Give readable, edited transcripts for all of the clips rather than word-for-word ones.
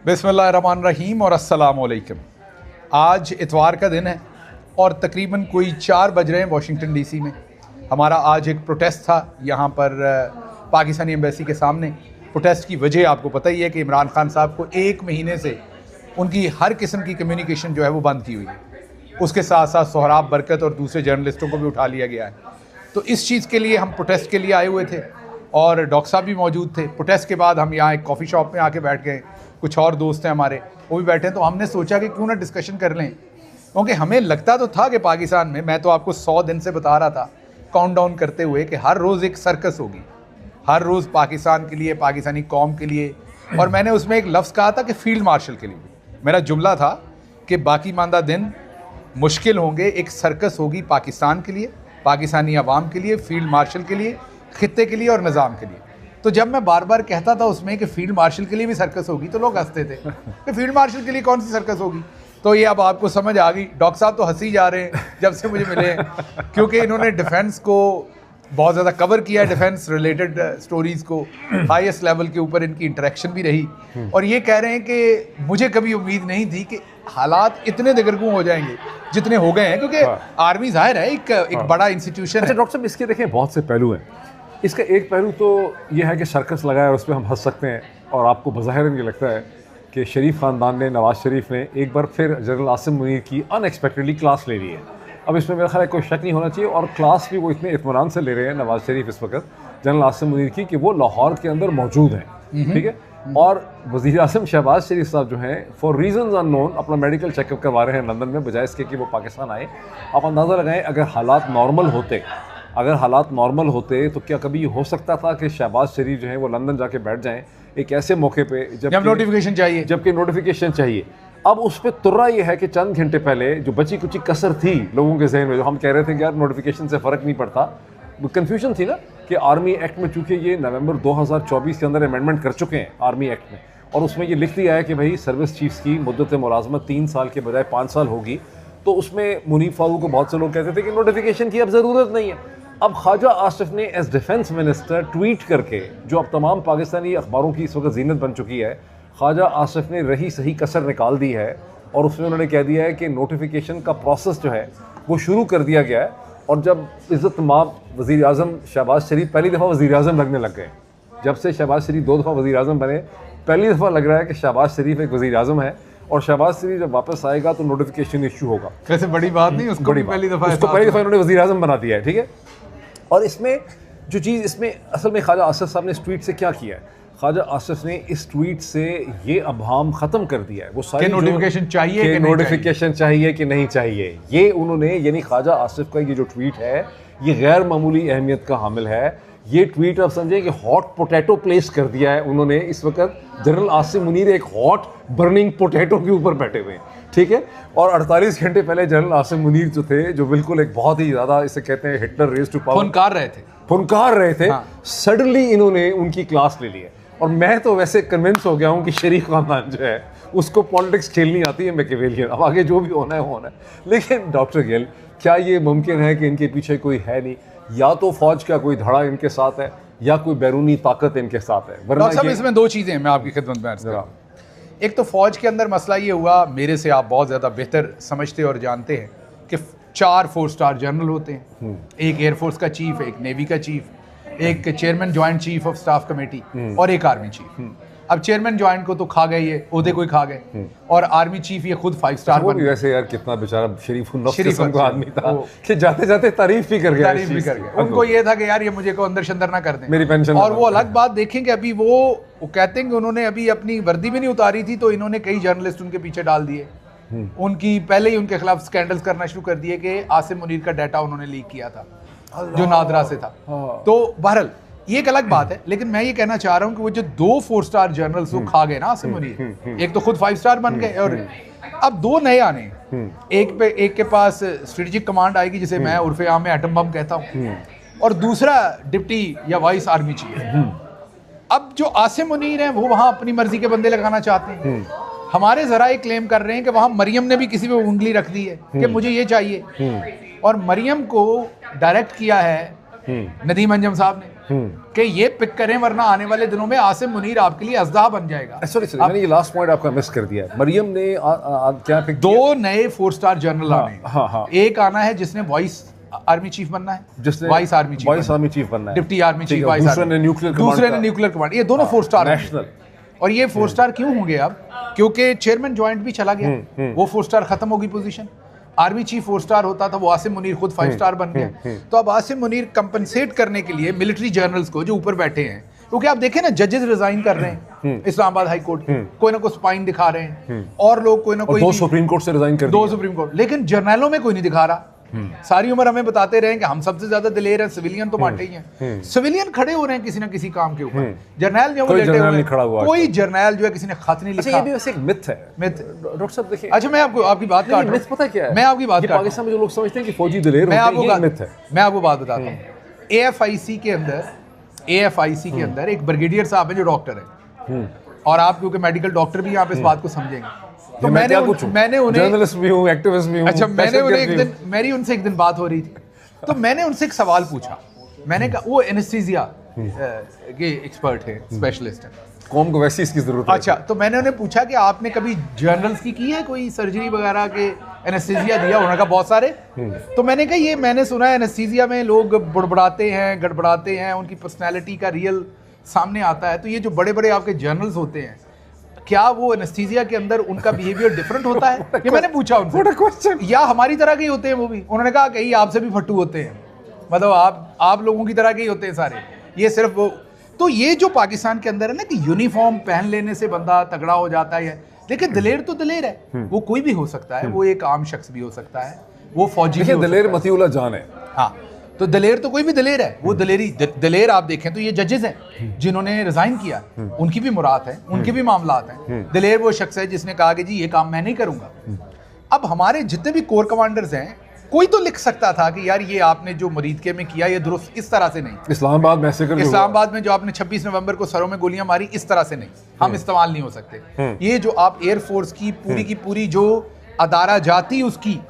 बिस्मिल्लाहिर्रहमानिर्रहीम और अस्सलामुअलैकुम। आज इतवार का दिन है और तकरीबन कोई 4 बज रहे हैं वाशिंगटन डीसी में। हमारा आज एक प्रोटेस्ट था यहाँ पर पाकिस्तानी एम्बेसी के सामने। प्रोटेस्ट की वजह आपको पता ही है कि इमरान खान साहब को 1 महीने से उनकी हर किस्म की कम्युनिकेशन जो है वो बंद की हुई है। उसके साथ साथ सोहराब बरकत और दूसरे जर्नलिस्टों को भी उठा लिया गया है। तो इस चीज़ के लिए हम प्रोटेस्ट के लिए आए हुए थे और डॉक्टर साहब भी मौजूद थे। प्रोटेस्ट के बाद हम यहाँ एक कॉफ़ी शॉप में आके बैठ गए, कुछ और दोस्त हैं हमारे वो भी बैठे हैं। तो हमने सोचा कि क्यों ना डिस्कशन कर लें, क्योंकि हमें लगता तो था कि पाकिस्तान में, मैं तो आपको 100 दिन से बता रहा था काउंट डाउन करते हुए कि हर रोज़ एक सर्कस होगी, हर रोज़ पाकिस्तान के लिए, पाकिस्तानी कौम के लिए। और मैंने उसमें एक लफ्ज़ कहा था कि फील्ड मार्शल के लिए। मेरा जुमला था कि बाकी मानदा दिन मुश्किल होंगे, एक सर्कस होगी पाकिस्तान के लिए, पाकिस्तानी अवाम के लिए, फील्ड मार्शल के लिए, खित्ते के लिए और निज़ाम के लिए। तो जब मैं बार बार कहता था उसमें कि फील्ड मार्शल के लिए भी सर्कस होगी तो लोग हंसते थे कि फील्ड मार्शल के लिए कौन सी सर्कस होगी। तो ये अब आपको समझ आ गई। डॉक्टर साहब तो हंसी जा रहे हैं जब से मुझे मिले हैं, क्योंकि इन्होंने डिफेंस को बहुत ज़्यादा कवर किया है, डिफेंस रिलेटेड स्टोरीज़ को हाईएस्ट लेवल के ऊपर इनकी इंटरेक्शन भी रही। और ये कह रहे हैं कि मुझे कभी उम्मीद नहीं थी कि हालात इतने दिगरगूं हो जाएंगे जितने हो गए हैं, क्योंकि आर्मी जाहिर है एक बड़ा इंस्टीट्यूशन है। अच्छा डॉक्टर साहब, इसके देखें बहुत से पहलू हैं। इसका एक पहलू तो ये है कि सर्कस लगाया और उस पर हम हंस सकते हैं, और आपको बज़ाहिर ये लगता है कि शरीफ ख़ानदान ने, नवाज़ शरीफ ने एक बार फिर जनरल आसिम मुनीर की अनएक्सपेक्टेडली क्लास ले ली है। अब इसमें मेरा ख्याल है कोई शक नहीं होना चाहिए, और क्लास भी वो इतने इत्मीनान से ले रहे हैं नवाज़ शरीफ इस वक्त जनरल आसिम मुनीर की कि वो लाहौर के अंदर मौजूद हैं, ठीक है। और वज़ीर आज़म शहबाज शरीफ साहब जो हैं फॉर रीजंस अननोन अपना मेडिकल चेकअप करवा रहे हैं लंदन में, बजाय इसके कि वो पाकिस्तान आए। आप अंदाज़ा लगाएं, अगर हालात नॉर्मल होते तो क्या कभी हो सकता था कि शहबाज शरीफ जो है वो लंदन जाके बैठ जाएं एक ऐसे मौके पे जब नोटिफिकेशन चाहिए। अब उस पर तुर्रा ये है कि चंद घंटे पहले जो बची कुची कसर थी लोगों के जहन में, जो हम कह रहे थे कि यार नोटिफिकेशन से फ़र्क नहीं पड़ता, वो कन्फ्यूजन थी ना कि आर्मी एक्ट में, चूँकि ये नवंबर 2024 के अंदर अमेंडमेंट कर चुके हैं आर्मी एक्ट में, और उसमें ये लिख दिया है कि भाई सर्विस चीफ्स की मुद्दत मुलाजमत 3 साल के बजाय 5 साल होगी। तो उसमें मुनीफ फारूक को बहुत से लोग कहते थे कि नोटिफिकेशन की अब ज़रूरत नहीं है। अब ख्वाजा आसिफ ने एज डिफेंस मिनिस्टर ट्वीट करके, जो अब तमाम पाकिस्तानी अखबारों की इस वक्त जीनत बन चुकी है, ख्वाजा आसिफ ने रही सही कसर निकाल दी है और उसमें उन्होंने कह दिया है कि नोटिफिकेशन का प्रोसेस जो है वो शुरू कर दिया गया है। और जब इज़्ज़त माब वज़ीर आज़म शहबाज शरीफ पहली दफ़ा वज़ीर आज़म लगने लग गए, जब से शहबाज शरीफ 2 दफ़ा वज़ीर आज़म बने, पहली दफ़ा लग रहा है कि शहबाज शरीफ एक वज़ीर आज़म है, और शहबाज शरीफ जब वापस आएगा तो नोटिफिकेशन इशू होगा। वैसे बड़ी बात नहीं, उसको पहली दफ़ा इन्होंने वज़ीर आज़म बना दिया है, ठीक है। और इसमें जो चीज़ इसमें असल में ख्वाजा आसिफ साहब ने इस ट्वीट से क्या किया है, ख्वाजा आसिफ ने इस ट्वीट से ये अबहाम ख़त्म कर दिया है वो सारी नोटिफिकेशन चाहिए कि नहीं चाहिए। ये उन्होंने, यानी ख्वाजा आसिफ का ये जो ट्वीट है ये गैर मामूली अहमियत का हामिल है। ये ट्वीट आप समझे कि हॉट पोटैटो प्लेस कर दिया है उन्होंने। इस वक्त जनरल आसिम मुनीर एक हॉट बर्निंग पोटैटो के ऊपर बैठे हुए हैं, ठीक है। और 48 घंटे पहले जनरल आसिम मुनीर जो थे, जो बिल्कुल एक बहुत ही ज़्यादा, इसे कहते हैं हिटलर रेज टू पावर, फुनकार रहे थे, सडनली इन्होंने उनकी क्लास ले ली है। और मैं तो वैसे कन्विंस हो गया हूँ कि शरीफ खानदान जो है उसको पॉलिटिक्स खेलनी आती है मैकियावेलियन। अब आगे जो भी होना है होना है। लेकिन डॉक्टर गिल, क्या ये मुमकिन है कि इनके पीछे कोई है नहीं, या तो फौज का कोई धड़ा इनके साथ है या कोई बैरूनी ताकत इनके साथ है? डॉक्टर साहब, इसमें 2 चीज़ें मैं आपकी खिदमत में अर्ज़ करूँ। एक तो फौज के अंदर मसला ये हुआ, मेरे से आप बहुत ज़्यादा बेहतर समझते और जानते हैं कि 4 4 स्टार जनरल होते हैं, एक एयरफोर्स का चीफ, एक नेवी का चीफ, एक chairman joint chief of staff committee और एक आर्मी चीफ। अब चेयरमैन ज्वाइंट को तो खा गए, ये ओहदे को ही खा गए, और आर्मी चीफ ये खुद 5 स्टार बन गए। वैसे यार कितना बेचारा शरीफ किस्म का आदमी था कि जाते जाते तारीफ भी कर गया। उनको ये था कि यार ये मुझे को अंदर शंदर ना कर दें, मेरी पेंशन। और वो अलग बात देखें कि अभी वो कहते हैं कि उन्होंने अभी अपनी वर्दी भी नहीं उतारी थी तो इन्होंने कई जर्नलिस्ट उनके पीछे डाल दिए, उनकी पहले ही उनके खिलाफ स्कैंडल्स करना शुरू कर दिए कि आसिम मुनीर का डाटा उन्होंने लीक किया था जो नादरा से था। तो बहरहाल ये एक अलग बात है। लेकिन मैं ये कहना चाह रहा हूँ कि वो जो 2 4 स्टार जनरल्स वो खा गए ना आसिम मुनीर, एक तो खुद 5 स्टार बन गए और अब 2 नए आने, एक के पास स्ट्रेटेजिक कमांड आएगी जिसे मैं उर्फे आम में एटम बम कहता हूँ, और दूसरा डिप्टी या वाइस आर्मी चीफ। अब जो आसिम मुनीर हैं वो वहाँ अपनी मर्जी के बंदे लगाना चाहते हैं। हमारे जराए क्लेम कर रहे हैं कि वहाँ मरियम ने भी किसी पे उंगली रख दी है कि मुझे ये चाहिए, और मरियम को डायरेक्ट किया है नदीम अंजम साहब ने। कि ये पिक करें वरना आने वाले दिनों में आसिम मुनीर आपके लिए अज़दा बन जाएगा। सॉरी मैंने ये लास्ट पॉइंट आपका मिस कर दिया है। मरियम ने क्या पिक दो नए 4 स्टार जनरल आने हैं। हाँ। एक आना है जिसने वॉइस आर्मी चीफ बनना है, जिसने वाइस आर्मी चीफ बनना है, डिप्टी आर्मी चीफ, वाइस दूसरे ने न्यूक्लियर कमांड। ये दोनों 4 स्टार नेशनल। और ये 4 स्टार क्यों होंगे अब? क्योंकि चेयरमैन ज्वाइंट भी चला गया, वो 4 स्टार खत्म होगी पोजीशन। आर्मी चीफ 4 स्टार होता था, वो आसिम मुनीर खुद 5 स्टार बन गया। तो अब आसिम मुनीर कंपनसेट करने के लिए मिलिट्री जनरल्स को जो ऊपर बैठे हैं, क्योंकि आप देखें ना जजेस रिजाइन कर रहे हैं इस्लामाबाद हाई कोर्ट, कोई ना कोई स्पाइन दिखा रहे हैं, और लोग कोई ना कोई, 2 सुप्रीम कोर्ट से रिजाइन कर दिए, 2 सुप्रीम कोर्ट, लेकिन जर्नलों में कोई नहीं दिखा रहा। सारी उम्र हमें बताते रहे कि हम सबसे ज्यादा दिलेर हैं, सिविलियन तो माटे ही हैं। सिविलियन खड़े हो रहे हैं किसी ना किसी काम के ऊपर, जर्नल जो लेटे हुए, कोई जर्नल जो है किसी ने खत नहीं लिखा। ये भी वैसे एक मिथ है। डॉक्टर साहब देखिए, अच्छा मैं आपकी बात काट रहा हूं। मिथ पता क्या है? मैं आपकी बात काट, पाकिस्तान में जो लोग समझते हैं कि फौजी दिलेर होते हैं, ये मिथ है। मैं आपको बात बताता हूं। AFIC के अंदर एक ब्रिगेडियर साहब है जो डॉक्टर है, और आप क्योंकि मेडिकल डॉक्टर भी यहाँ पे इस बात को समझेंगे, तो मैंने उन्हें जर्नलिस्ट भी हूँ, एक्टिविस्ट भी हूँ। अच्छा, मेरी उनसे एक दिन बात हो रही थी, तो मैंने उनसे एक सवाल पूछा। मैंने कहा, वो एनेस्थीसिया के एक्सपर्ट है, स्पेशलिस्ट है, कौम को वैसी इसकी जरूरत है। अच्छा, तो मैंने उन्हें पूछा कि आपने कभी जर्नल्स की है कोई सर्जरी वगैरह के एनेस्थीसिया दिया? उन्होंने कहा बहुत सारे। तो मैंने कहा ये मैंने सुना है एनेस्थीसिया में लोग बुड़बड़ाते हैं, गड़बड़ाते हैं, उनकी पर्सनैलिटी का रियल सामने आता है। तो ये जो बड़े बड़े आपके जर्नल्स होते हैं, क्या वो एनेस्थीसिया के अंदर उनका बिहेवियर डिफरेंट होता है? ये मैंने पूछा उनसे। या हमारी तरह के ही होते हैं वो भी? उन्होंने कहा कहीं आपसे भी फट्टू होते हैं, मतलब आप लोगों की तरह के ही होते हैं सारे, ये सिर्फ वो। तो ये जो पाकिस्तान के अंदर है ना कि यूनिफॉर्म पहन लेने से बंदा तगड़ा हो जाता है, लेकिन दिलेर तो दिलेर है, वो कोई भी हो सकता है, वो एक आम शख्स भी हो सकता है, वो फौजी भी हो दिलेर मतीउल्लाह जान है। हाँ, तो दिलेर तो कोई भी दिलेर है। वो दिलेर आप देखें तो ये जजेस हैं जिन्होंने रिजाइन किया, उनकी भी मुराद है, उनके भी मामलात हैं। दिलेर वो शख्स है जिसने कहा कि जी ये काम मैं नहीं करूंगा। अब हमारे जितने भी कोर कमांडर्स हैं, कोई तो लिख सकता था कि यार ये आपने जो मरीदके में किया ये दुरुस्त इस तरह से नहीं। इस्लामाबाद में जो आपने 26 नवंबर को सरों में गोलियां मारी, इस तरह से नहीं, हम इस्तेमाल नहीं हो सकते। ये जो आप एयरफोर्स की पूरी जो अदारा जाती उसकी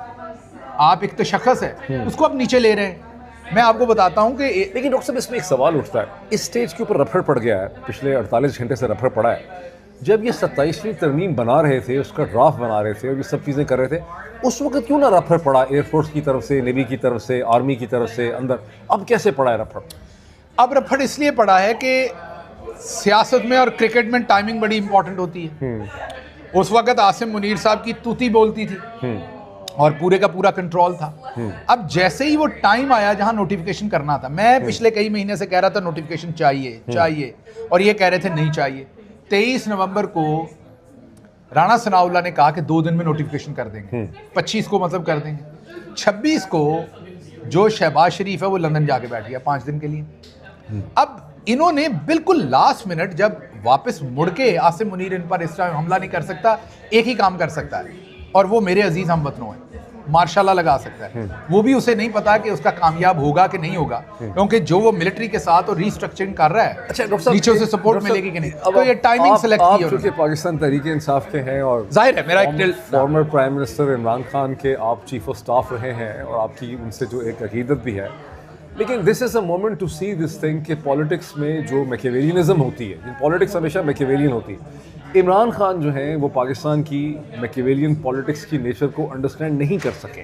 आप एक तशख्खुस है, उसको आप नीचे ले रहे हैं। मैं आपको बताता हूं कि लेकिन डॉक्टर साहब इसमें एक सवाल उठता है, इस स्टेज के ऊपर रफड़ पड़ गया है, पिछले 48 घंटे से रफड़ पड़ा है। जब ये 27वीं तरमीम बना रहे थे, उसका ड्राफ्ट बना रहे थे और ये सब चीज़ें कर रहे थे, उस वक्त क्यों ना रफड़ पड़ा एयरफोर्स की तरफ से, नेवी की तरफ से, आर्मी की तरफ से अंदर? अब कैसे पड़ा है रफड़? अब रफड़ इसलिए पड़ा है कि सियासत में और क्रिकेट में टाइमिंग बड़ी इंपॉर्टेंट होती है। उस वक्त आसिम मुनीर साहब की तूती बोलती थी और पूरे का पूरा कंट्रोल था। अब जैसे ही वो टाइम आया जहां नोटिफिकेशन करना था, मैं पिछले कई महीने से कह रहा था नोटिफिकेशन चाहिए, और ये कह रहे थे नहीं चाहिए। 23 नवंबर को राणा सनाउल्लाह ने कहा कि 2 दिन में नोटिफिकेशन कर देंगे, 25 को मतलब कर देंगे। 26 को जो शहबाज शरीफ है वो लंदन जाके बैठ गया 5 दिन के लिए। अब इन्होंने बिल्कुल लास्ट मिनट जब वापस मुड़ के आसिम मुनीर इन पर इस टाइम हमला नहीं कर सकता, एक ही काम कर सकता है, और वो मेरे अजीज हमवतनों हैं, मार्शाल्लाह लगा सकता है। वो भी उसे नहीं पता कि उसका कामयाब होगा कि नहीं होगा, क्योंकि जो वो मिलिट्री के साथ और रीस्ट्रक्चरिंग कर रहा है, अच्छा डॉक्टर साहब, नीचे से सपोर्ट मिलेगी कि नहीं, तो ये टाइमिंग सेलेक्ट की है क्योंकि पाकिस्तान तहरीक-ए-इंसाफ के हैं और जाहिर है मेरा एक former prime minister Imran Khan के आप चीफ ऑफ स्टाफ रहे हैं और आपकी उनसे जो एक अकीदत भी है, लेकिन this is a moment to see this thing कि पॉलिटिक्स में जो मैकियावेलियनिज्म होती है, पॉलिटिक्स हमेशा मैकियावेलियन होती है। इमरान खान जो हैं वो पाकिस्तान की मैकियावेलियन पॉलिटिक्स की नेचर को अंडरस्टैंड नहीं कर सके।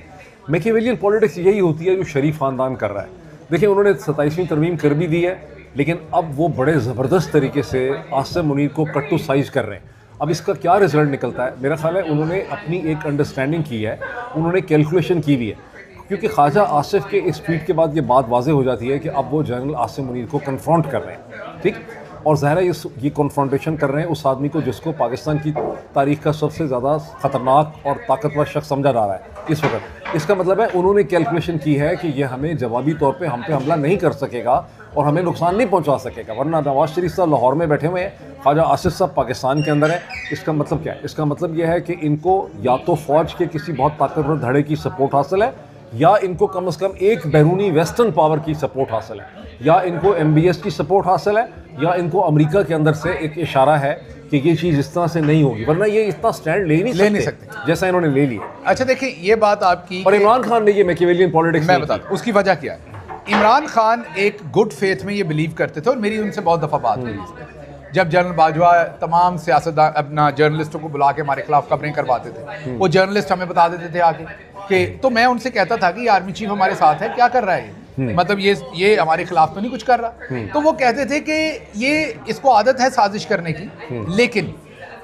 मैकियावेलियन पॉलिटिक्स यही होती है जो शरीफ ख़ानदान कर रहा है। देखिए उन्होंने 27वीं तरमीम कर भी दी है, लेकिन अब वो बड़े ज़बरदस्त तरीके से आसिम मुनीर को कट टू साइज कर रहे हैं। अब इसका क्या रिजल्ट निकलता है? मेरा ख्याल है उन्होंने अपनी एक अंडरस्टैंडिंग की है, उन्होंने कैलकुलेशन की भी है, क्योंकि ख्वाजा आसिफ के इस ट्वीट के बाद ये बात वाज़ेह हो जाती है कि अब वो जनरल आसिम मुनीर को कन्फ्रंट कर रहे हैं, ठीक, और ज़ाहिर है ये कन्फ्रंटेशन कर रहे हैं उस आदमी को जिसको पाकिस्तान की तारीख़ का सबसे ज़्यादा ख़तरनाक और ताकतवर शख्स समझा जा रहा है इस वक्त। इसका मतलब है उन्होंने कैलकुलेशन की है कि ये हमें जवाबी तौर पे हम पे हमला नहीं कर सकेगा और हमें नुकसान नहीं पहुंचा सकेगा, वरना नवाज शरीफ साहब लाहौर में बैठे हुए हैं, ख्वाजा आसिफ साहब पाकिस्तान के अंदर है। इसका मतलब क्या है? इसका मतलब यह है कि इनको या तो फ़ौज के किसी बहुत ताकतवर धड़े की सपोर्ट हासिल है, या इनको कम से कम एक बैरूनी वेस्टर्न पावर की सपोर्ट हासिल है, या इनको MBS की सपोर्ट हासिल है, या इनको अमेरिका के अंदर से एक इशारा है कि ये चीज़ इस तरह से नहीं होगी, वरना ये इतना स्टैंड ले नहीं सकते जैसा इन्होंने ले लिया। अच्छा देखिए ये बात आपकी, और इमरान खान ने ये मैकियावेलियन पॉलिटिक्स मैं बताता हूं उसकी वजह क्या है। इमरान खान एक गुड फेथ में ये बिलीव करते थे और मेरी उनसे बहुत दफ़ा बात हुई इस पर। जब जनरल बाजवा तमाम सियासतदान अपना जर्नलिस्टों को बुला के हमारे खिलाफ खबरें करवाते थे, वो जर्नलिस्ट हमें बता देते थे आके कि, तो मैं उनसे कहता था कि आर्मी चीफ हमारे साथ है, क्या कर रहा है मतलब ये हमारे खिलाफ तो नहीं कुछ कर रहा। तो वो कहते थे कि ये इसको आदत है साजिश करने की, लेकिन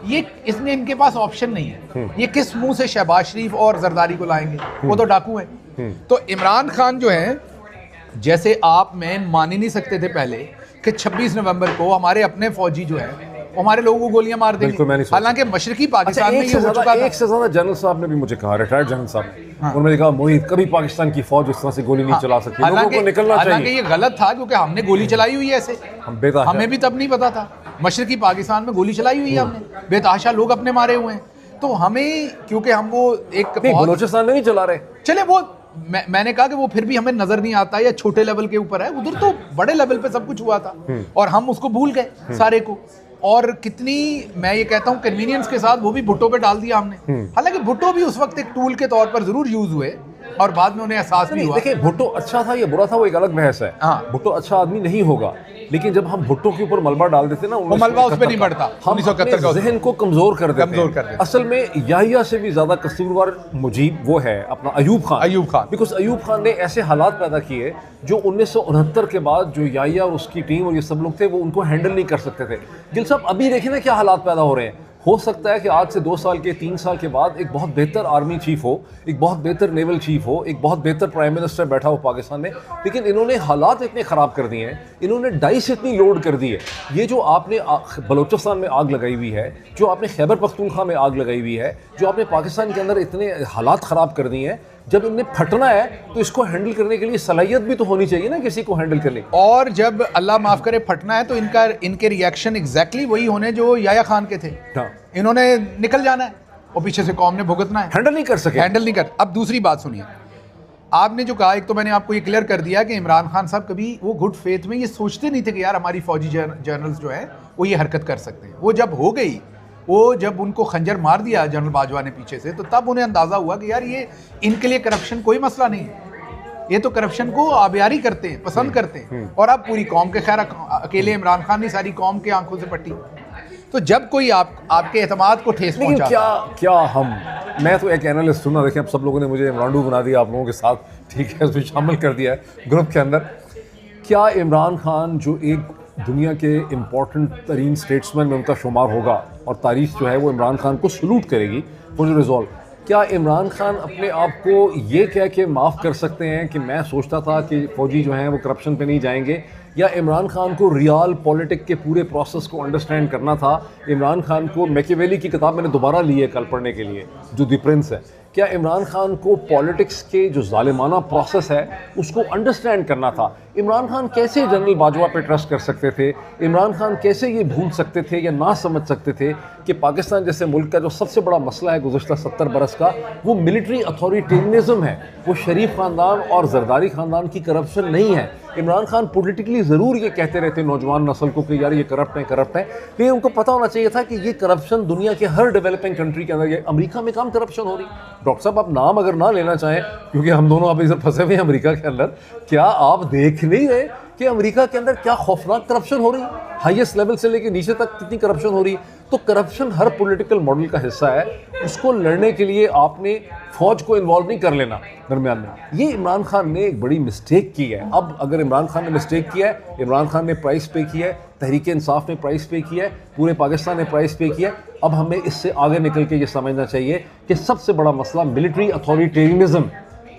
ये इसमें इनके पास ऑप्शन नहीं है, ये किस मुंह से शहबाज शरीफ और जरदारी को लाएंगे, वो तो डाकू हैं। तो इमरान खान जो है, जैसे आप मैं मान ही नहीं सकते थे पहले कि 26 नवंबर को हमारे अपने फौजी जो है वो हमारे लोगों को गोलियां मार देंगे, हालांकि मशरकी पाकिस्तान में ये हो चुका था। एक से ज्यादा जनरल साहब ने भी मुझे कहा, रिटायर्ड जनरल साहब, उन्होंने कहा मोहित कभी पाकिस्तान की फौज इस तरह से गोली नहीं चला सकती, लोगों को निकलना चाहिए। हालांकि ये गलत था क्योंकि हमने गोली चलाई हुई है ऐसे, हमें भी तब नहीं पता था। मशरकी पाकिस्तान में गोली चलाई हुई है हमने, बेतहाशा लोग अपने मारे हुए हैं। तो हमें क्योंकि हम वो एक बलोचिस्तान में नहीं चला रहे, चले वो मैंने कहा कि वो फिर भी हमें नजर नहीं आता या छोटे लेवल के ऊपर है, उधर तो बड़े लेवल पे सब कुछ हुआ था और हम उसको भूल गए सारे को। और कितनी मैं ये कहता हूँ कन्वीनियंस के साथ वो भी भुट्टो पे डाल दिया हमने। हालांकि भुट्टो भी उस वक्त एक टूल के तौर पर जरूर यूज हुए और बाद में उन्हें एहसास भी हुआ। देखिए भुट्टो अच्छा था या बुरा था वो एक अलग बहस है। हाँ, भुट्टो अच्छा आदमी नहीं होगा, लेकिन जब हम भुट्टो के ऊपर मलबा डाल देते ना, वो मलबा उस पे नहीं बढ़ता, हम अपने ज़हन को कमजोर कर देते। असल में याहिया से भी ज्यादा कसूरवार मुजीब वो है अपना अयूब खान। बिकॉज अयूब खान ने ऐसे हालात पैदा किए जो 1969 के बाद जो याहिया और उसकी टीम और ये सब लोग थे वो उनको हैंडल नहीं कर सकते थे। गिल साहब अभी देखिए ना क्या हालात पैदा हो रहे हैं। हो सकता है कि आज से 2 साल के 3 साल के बाद एक बहुत बेहतर आर्मी चीफ हो, एक बहुत बेहतर नेवल चीफ हो, एक बहुत बेहतर प्राइम मिनिस्टर बैठा हो पाकिस्तान में, लेकिन इन्होंने हालात इतने ख़राब कर दिए हैं, इन्होंने डाइस इतनी लोड कर दी है। ये जो आपने बलूचिस्तान में आग लगाई हुई है, जो आपने खैबर पख्तूनख्वा में आग लगाई हुई है, जो आपने पाकिस्तान के अंदर इतने हालात ख़राब कर दिए हैं, जब इनने फटना है तो इसको हैंडल करने के लिए सलाहियत भी तो होनी चाहिए ना किसी को हैंडल करने। और जब अल्लाह माफ़ करे फटना है तो इनके रिएक्शन एग्जैक्टली वही होने जो याया खान के थे। हाँ। इन्होंने निकल जाना है और पीछे से कौम ने भुगतना है, हैंडल नहीं कर सके, हैंडल नहीं कर। अब दूसरी बात सुनिए, आपने जो कहा, एक तो मैंने आपको ये क्लियर कर दिया कि इमरान खान साहब कभी वो गुड फेथ में ये सोचते नहीं थे कि यार हमारी फौजी जर्नल्स जो है वो ये हरकत कर सकते हैं। वो जब हो गई, वो जब उनको खंजर मार दिया जनरल बाजवा ने पीछे से, तो तब उन्हें अंदाज़ा हुआ कि यार ये इनके लिए करप्शन कोई मसला नहीं है, ये तो करप्शन को आबियारी करते हैं, पसंद करते हैं। और अब पूरी कौम के, खैर अकेले इमरान खान नहीं, सारी कौम के आंखों से पट्टी। तो जब कोई आपके एतमाद को ठेस पहुंचा, मैं तो एक एनालिस्ट हूँ ना, देखिए अब सब लोगों ने मुझे इमरानडू बना दिया आप लोगों के साथ, ठीक है, उसमें शामिल कर दिया है ग्रुप के अंदर। क्या इमरान खान जो एक दुनिया के इम्पोर्टेंट तरीन स्टेट्समैन में उनका शुमार होगा और तारीख जो है वो इमरान खान को सलूट करेगी फॉर द रिजॉल्व, क्या इमरान खान अपने आप को ये कह के माफ़ कर सकते हैं कि मैं सोचता था कि फ़ौजी जो हैं वो करप्शन पे नहीं जाएंगे, या इमरान खान को रियल पॉलिटिक के पूरे प्रोसेस को अंडरस्टैंड करना था? इमरान खान को मैकियावेली की किताब मैंने दोबारा ली है कल पढ़ने के लिए, जो द प्रिंस है। क्या इमरान खान को पॉलिटिक्स के जो जालिमाना प्रोसेस है उसको अंडरस्टैंड करना था? इमरान खान कैसे जनरल बाजवा पे ट्रस्ट कर सकते थे? इमरान खान कैसे ये भूल सकते थे या ना समझ सकते थे कि पाकिस्तान जैसे मुल्क का जो सबसे बड़ा मसला है गुज़श्ता 70 बरस का, वो मिलिट्री अथॉरिटेरियनिज़म है, वो शरीफ ख़ानदान और जरदारी ख़ानदान की करप्शन नहीं है। इमरान खान पॉलिटिकली ज़रूर ये कहते रहते नौजवान नस्ल को कि यार ये करप्ट है, लेकिन उनको पता होना चाहिए था कि ये करप्शन दुनिया के हर डेवलपिंग कंट्री के अंदर, ये अमेरिका में कम करप्शन हो रही। डॉक्टर साहब आप नाम अगर ना लेना चाहें, क्योंकि हम दोनों अब इधर फंसे हुए हैं अमेरिका के अंदर, क्या आप देख नहीं रहे कि अमेरिका के अंदर क्या खौफनाक करप्शन हो रही है? हाईएस्ट लेवल से लेकर नीचे तक कितनी करप्शन हो रही है। तो करप्शन हर पॉलिटिकल मॉडल का हिस्सा है, उसको लड़ने के लिए आपने फौज को इन्वॉल्व नहीं कर लेना दरमियान में। ये इमरान खान ने एक बड़ी मिस्टेक की है। अब अगर इमरान खान ने मिस्टेक किया है, इमरान खान ने प्राइस पे किया है, तहरीक इंसाफ ने प्राइस पे किया है, पूरे पाकिस्तान ने प्राइस पे किया है। अब हमें इससे आगे निकल के ये समझना चाहिए कि सबसे बड़ा मसला मिलिट्री अथॉरिटेरियनिज्म,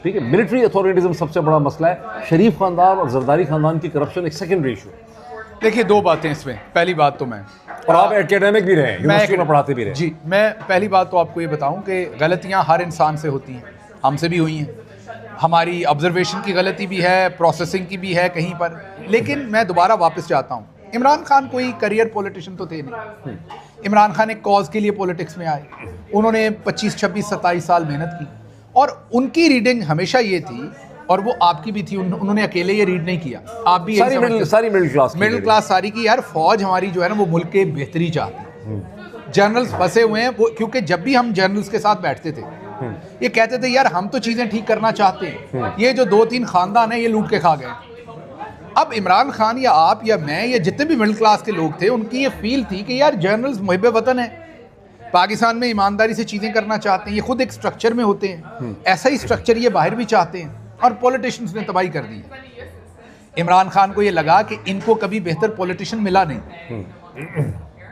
ठीक है, मिलिट्री अथॉरिटेरियनिज्म सबसे बड़ा मसला है। शरीफ खानदान और जरदारी खानदान की करप्शन एक सेकेंडरी इशू। देखिए दो बातें इसमें, पहली बात तो मैं, और आप एकेडमिक भी रहे, यूनिवर्सिटी में पढ़ाते भी रहे जी, मैं पहली बात तो आपको ये बताऊं कि गलतियां हर इंसान से होती हैं, हमसे भी हुई हैं, हमारी ऑब्जर्वेशन की गलती भी है, प्रोसेसिंग की भी है कहीं पर। लेकिन मैं दोबारा वापस जाता हूँ, इमरान खान कोई करियर पॉलिटिशियन तो थे नहीं। इमरान खान एक कॉज के लिए पॉलिटिक्स में आए, उन्होंने 25, 26, 27 साल मेहनत की और उनकी रीडिंग हमेशा ये थी, और वो आपकी भी थी, उन्होंने अकेले ये रीड नहीं किया, आप भी सारी मिडिल क्लास सारी की, यार फौज हमारी जो है ना वो मुल्क के बेहतरी चाहती है। जर्नल्स फंसे हुए हैं वो, क्योंकि जब भी हम जर्नल्स के साथ बैठते थे ये कहते थे यार हम तो चीज़ें ठीक करना चाहते हैं, ये जो 2-3 खानदान है ये लूट के खा गए, अब इमरान खान या आप या मैं या जितने भी मिडिल क्लास के लोग थे, उनकी ये फील थी कि यार जनरल्स मुहिब वतन है, पाकिस्तान में ईमानदारी से चीज़ें करना चाहते हैं, ये खुद एक स्ट्रक्चर में होते हैं, ऐसा ही स्ट्रक्चर ये बाहर भी चाहते हैं, और पॉलिटिशियंस ने तबाही कर दी। इमरान खान को ये लगा कि इनको कभी बेहतर पॉलिटिशियन मिला नहीं,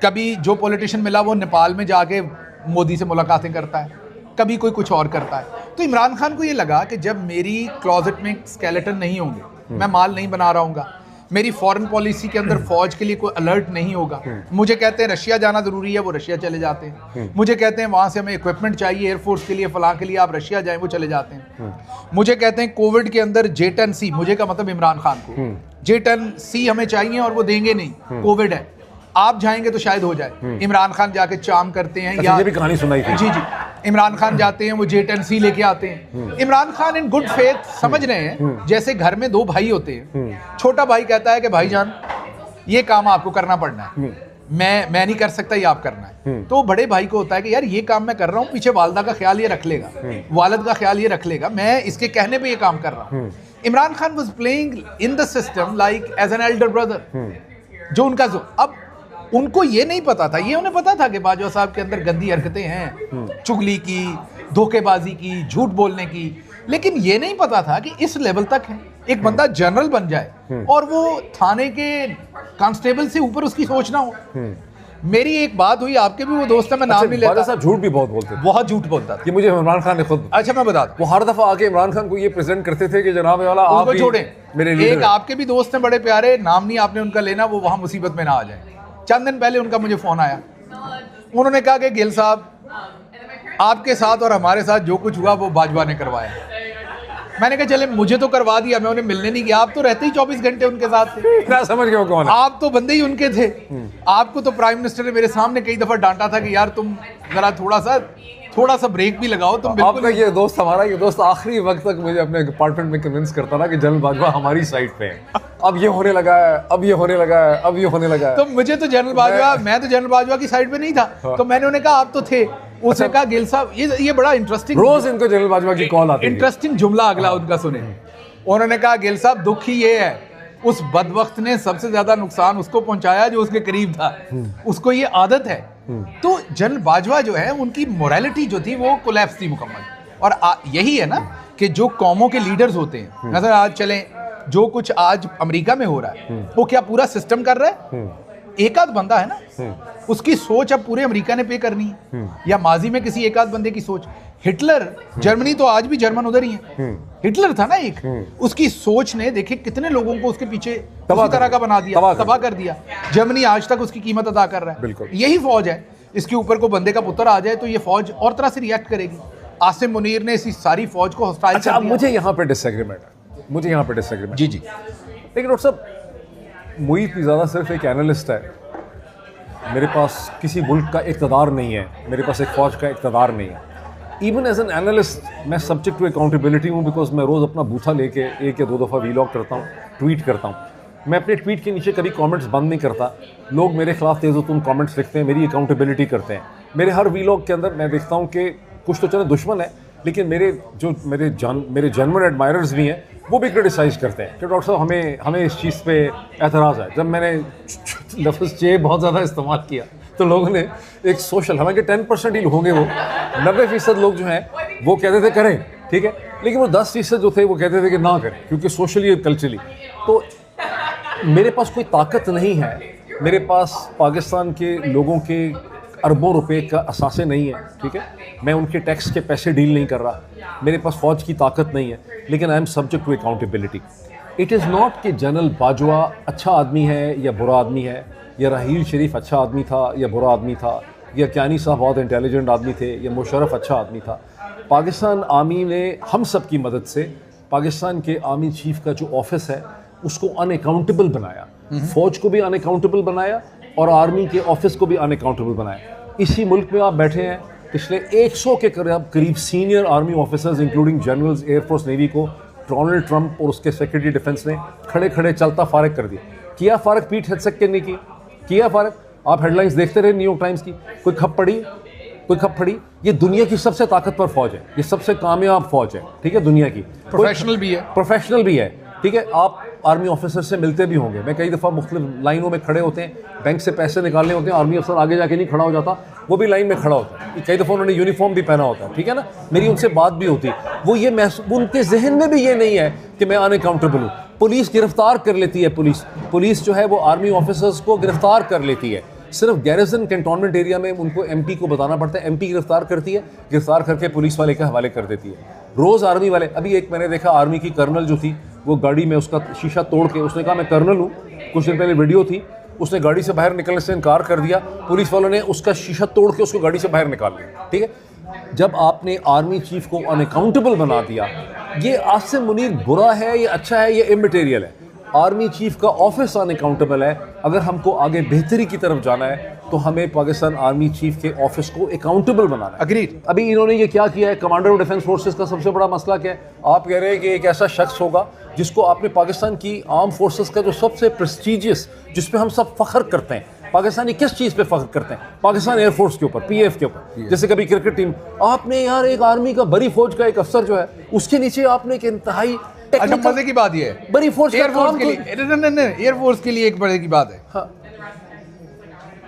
कभी जो पॉलिटिशियन मिला वो नेपाल में जाके मोदी से मुलाकातें करता है, कभी कोई कुछ और करता है। तो इमरान खान को ये लगा कि जब मेरी क्लोजेट में स्केलेटन नहीं होंगे, मैं माल नहीं बना रहा हूँगा, मेरी फॉरेन पॉलिसी के अंदर फौज के लिए कोई अलर्ट नहीं होगा, मुझे कहते हैं रशिया जाना ज़रूरी है, वो रशिया चले जाते हैं, मुझे कहते हैं वहाँ से हमें इक्विपमेंट चाहिए एयरफोर्स के लिए, फलां के लिए आप रशिया जाएं, वो चले जाते हैं, मुझे कहते हैं कोविड के अंदर J10C, मुझे का मतलब इमरान खान को J10C हमें चाहिए और वो देंगे नहीं, कोविड है, आप जाएंगे तो शायद हो जाए। इमरान खान जाके चाम करते हैं, या ये भी कहानी सुनाई थी। जी जी, इमरान खान जाते हैं, वो J10C लेके आते हैं। Imran Khan in good faith समझ रहे हैं, जैसे घर में दो भाई होते हैं, छोटा भाई कहता है कि भाईजान ये काम आपको करना पड़ना है, मैं नहीं कर सकता, ये आप करना है। तो बड़े भाई को होता है कि यार ये काम मैं कर रहा हूँ, पीछे वालदा का ख्याल ये रख लेगा, वालिद का ख्याल ये रख लेगा, मैं इसके कहने पे ये काम कर रहा हूँ। Imran Khan was playing in the system like as an elder brother, जो उनका अब उनको ये नहीं पता था, ये उन्हें पता था कि बाजवा साहब के अंदर गंदी हरकतें हैं, चुगली की, धोखेबाजी की, झूठ बोलने की, लेकिन ये नहीं पता था कि इस लेवल तक है एक बंदा जनरल बन जाए और वो थाने के कांस्टेबल से ऊपर उसकी सोच ना हो। मेरी एक बात हुई, आपके भी वो दोस्त है, मैं नाम नहीं लेता, साहब झूठ भी बहुत बोलते थे, बहुत झूठ बोलता था। ये मुझे इमरान खान ने खुद, अच्छा मैं बता दूं, वो हर दफा आके इमरान खान को ये प्रेजेंट करते थे कि जनाब वाला आप उनको छोड़ें, मेरे लीडर एक आपके भी दोस्त हैं बड़े प्यारे, नाम नहीं आपने उनका लेना, वो वहां मुसीबत में ना आ जाए। चंद दिन पहले उनका मुझे फोन आया, उन्होंने कहा कि गिल साहब आपके साथ और हमारे साथ जो कुछ हुआ वो बाजवा ने करवाया। मैंने कहा चले मुझे तो करवा दिया, मैं उन्हें मिलने नहीं गया, आप तो रहते ही 24 घंटे उनके साथ थे, क्या समझ गए कौन है? आप तो बंदे ही उनके थे। आपको तो प्राइम मिनिस्टर ने मेरे सामने कई दफा डांटा था कि यार तुम जरा थोड़ा सा ब्रेक भी लगाओ, तुम बिल्कुल। आपका ये दोस्त, हमारा ये दोस्त आखिरी वक्त तक मुझे अपने अपार्टमेंट में कन्विंस करता था कि जनरल बाजवा हमारी साइड पे है, अब ये होने लगा है, अब ये होने लगा है, अब ये होने लगा है। तो मुझे तो जनरल बाजवा, मैं तो जनरल बाजवा की साइड पे नहीं था, तो मैंने उन्हें कहा आप तो थे, उसने कहा गिल साहब ये बड़ा इंटरेस्टिंग, रोज इनको जनरल बाजवा की कॉल आती है, इंटरेस्टिंग जुमला अगला उनका सुने। उन्होंने कहा गिल साहब दुख ही ये है, उस बदबख्त ने सबसे ज्यादा नुकसान उसको पहुंचाया जो उसके करीब था, उसको ये आदत है। तो जनरल बाजवा जो है उनकी मोरालिटी जो थी वो कोलैप्स थी मुकम्मल। और यही है ना कि जो कौमों के लीडर्स होते हैं, नजर आज चलें जो कुछ आज अमेरिका में हो रहा है वो क्या पूरा सिस्टम कर रहा है? एक आध बंदा है ना, उसकी सोच अब पूरे अमेरिका ने पे करनी है, या माजी में किसी एक आध बंदे की सोच। हिटलर, जर्मनी तो आज भी जर्मन उधर ही है, हिटलर था ना एक, उसकी सोच ने देखे कितने लोगों को उसके पीछे उसी तरह का बना दिया, तबाह कर दिया। जर्मनी आज तक उसकी कीमत अदा कर रहा है। यही फौज है, इसके ऊपर को बंदे का पुत्र आ जाए तो ये फौज और तरह से रिएक्ट करेगी। आसिम मुनीर ने इसी सारी फौज को हॉस्टाइल कर दिया। मुझे यहाँ पे डिसएग्रीमेंट है, जी लेकिन डॉक्टर साहब मुईद ज़्यादा सिर्फ एक एनालिस्ट है, मेरे पास किसी मुल्क का इक़्तिदार नहीं है, मेरे पास एक फ़ौज का इक़्तिदार नहीं है। इवन एज एन एनालिस्ट मैं सब्जेक्ट टू अकाउंटेबिलिटी हूँ, बिकॉज मैं रोज़ अपना बूथा लेके 1 या 2 दफ़ा वीलॉग करता हूँ, ट्वीट करता हूँ। मैं अपने ट्वीट के नीचे कभी कमेंट्स बंद नहीं करता, लोग मेरे खिलाफ तेज़-ओ-तुम कमेंट्स लिखते हैं, मेरी अकाउंटेबिलिटी करते हैं। मेरे हर वीलॉग के अंदर मैं देखता हूँ कि कुछ तो चले दुश्मन है, लेकिन मेरे जेन्युइन एडमायरर्स भी हैं, वो भी क्रिटिसाइज़ करते हैं कि डॉक्टर साहब हमें इस चीज़ पे एतराज़ है। जब मैंने लफ्ज़ चे बहुत ज़्यादा इस्तेमाल किया तो लोगों ने एक सोशल, हालांकि 10% ही होंगे, वो 90% लोग जो हैं वो कहते थे करें, ठीक है, लेकिन वो 10% जो थे वो कहते थे कि ना करें, क्योंकि सोशली और कल्चरली। तो मेरे पास कोई ताकत नहीं है, मेरे पास पाकिस्तान के लोगों के अरबों रुपए का असासे नहीं है, ठीक है, मैं उनके टैक्स के पैसे डील नहीं कर रहा, मेरे पास फ़ौज की ताकत नहीं है, लेकिन I am subject to accountability. It is not कि जनरल बाजवा अच्छा आदमी है या बुरा आदमी है, या राहील शरीफ अच्छा आदमी था या बुरा आदमी था, या कियानी साहब बहुत इंटेलिजेंट आदमी थे, या मुशर्रफ अच्छा आदमी था। पाकिस्तान आर्मी ने हम सब की मदद से पाकिस्तान के आर्मी चीफ का जो ऑफिस है उसको अनअकाउंटेबल बनाया, फ़ौज को भी अनअकाउंटेबल बनाया और आर्मी के ऑफिस को भी अनअकाउंटेबल बनाया। इसी मुल्क में आप बैठे हैं, पिछले 100 के करीब senior army officers including generals, air force, navy को डोनाल्ड ट्रंप और उसके सेक्रेटरी डिफेंस ने खड़े खड़े चलता फारग कर दिया। किया फ़ारग पीठ हद के नहीं किया फ़ारग। आप हेडलाइंस देखते रहे न्यूयॉर्क टाइम्स की, कोई खप पड़ी। ये दुनिया की सबसे ताकतवर फौज है, ये सबसे कामयाब फौज है, ठीक है, दुनिया की, प्रोफेशनल भी है, ठीक है। आप आर्मी ऑफिसर से मिलते भी होंगे। मैं कई दफ़ा मुख्तलिफ लाइनों में खड़े होते हैं, बैंक से पैसे निकालने होते हैं, आर्मी अफसर आगे जाके नहीं खड़ा हो जाता, वो भी लाइन में खड़ा होता है। कई दफ़ा उन्होंने यूनिफॉर्म भी पहना होता है, ठीक है ना, मेरी उनसे बात भी होती है। वो ये उनके जहन में भी ये नहीं है कि मैं अनअकाउंटेबल हूँ। पुलिस गिरफ्तार कर लेती है, पुलिस जो है वो आर्मी ऑफिसर्स को गिरफ्तार कर लेती है। सिर्फ गैरिसन कैंटोनमेंट एरिया में उनको एमपी को बताना पड़ता है, एमपी गिरफ्तार करती है, गिरफ्तार करके पुलिस वाले के हवाले कर देती है। रोज़ आर्मी वाले, अभी एक मैंने देखा आर्मी की कर्नल जो थी, वो गाड़ी में उसका शीशा तोड़ के, उसने कहा मैं कर्नल हूँ, कुछ दिन पहले वीडियो थी, उसने गाड़ी से बाहर निकलने से इनकार कर दिया, पुलिस वालों ने उसका शीशा तोड़ के उसको गाड़ी से बाहर निकाल लिया। ठीक है, जब आपने आर्मी चीफ को अनअकाउंटेबल बना दिया, ये आसिम मुनीर बुरा है, ये अच्छा है, ये इमटेरियल है। आर्मी चीफ का ऑफिस अनअकाउंटेबल है। अगर हमको आगे बेहतरी की तरफ जाना है तो हमें पाकिस्तान आर्मी चीफ के ऑफिस को अकाउंटेबल बनाना है। अग्रीड। अभी इन्होंने ये क्या किया है, कमांडर ऑफ डिफेंस फोर्सेस का सबसे बड़ा मसला क्या है? आप कह रहे हैं कि एक ऐसा शख्स होगा जिसको आपने पाकिस्तान की आर्म फोर्सेस का जो सबसे प्रेस्टीजियस, जिस पे हम सब फख्र करते हैं, पाकिस्तानी किस चीज़ पे फख्र करते हैं? पाकिस्तान एयरफोर्स के ऊपर, पीएफ के ऊपर। जैसे कभी क्रिकेट टीम, आपने यार एक आर्मी का बड़ी फौज का एक अफसर जो है, उसके नीचे आपने एक इंतहाई अच्छा, मजे की बात ये है, बड़ी फोर्स एयरफोर्स के लिए, एयरफोर्स के लिए एक मजे की बात है। हाँ।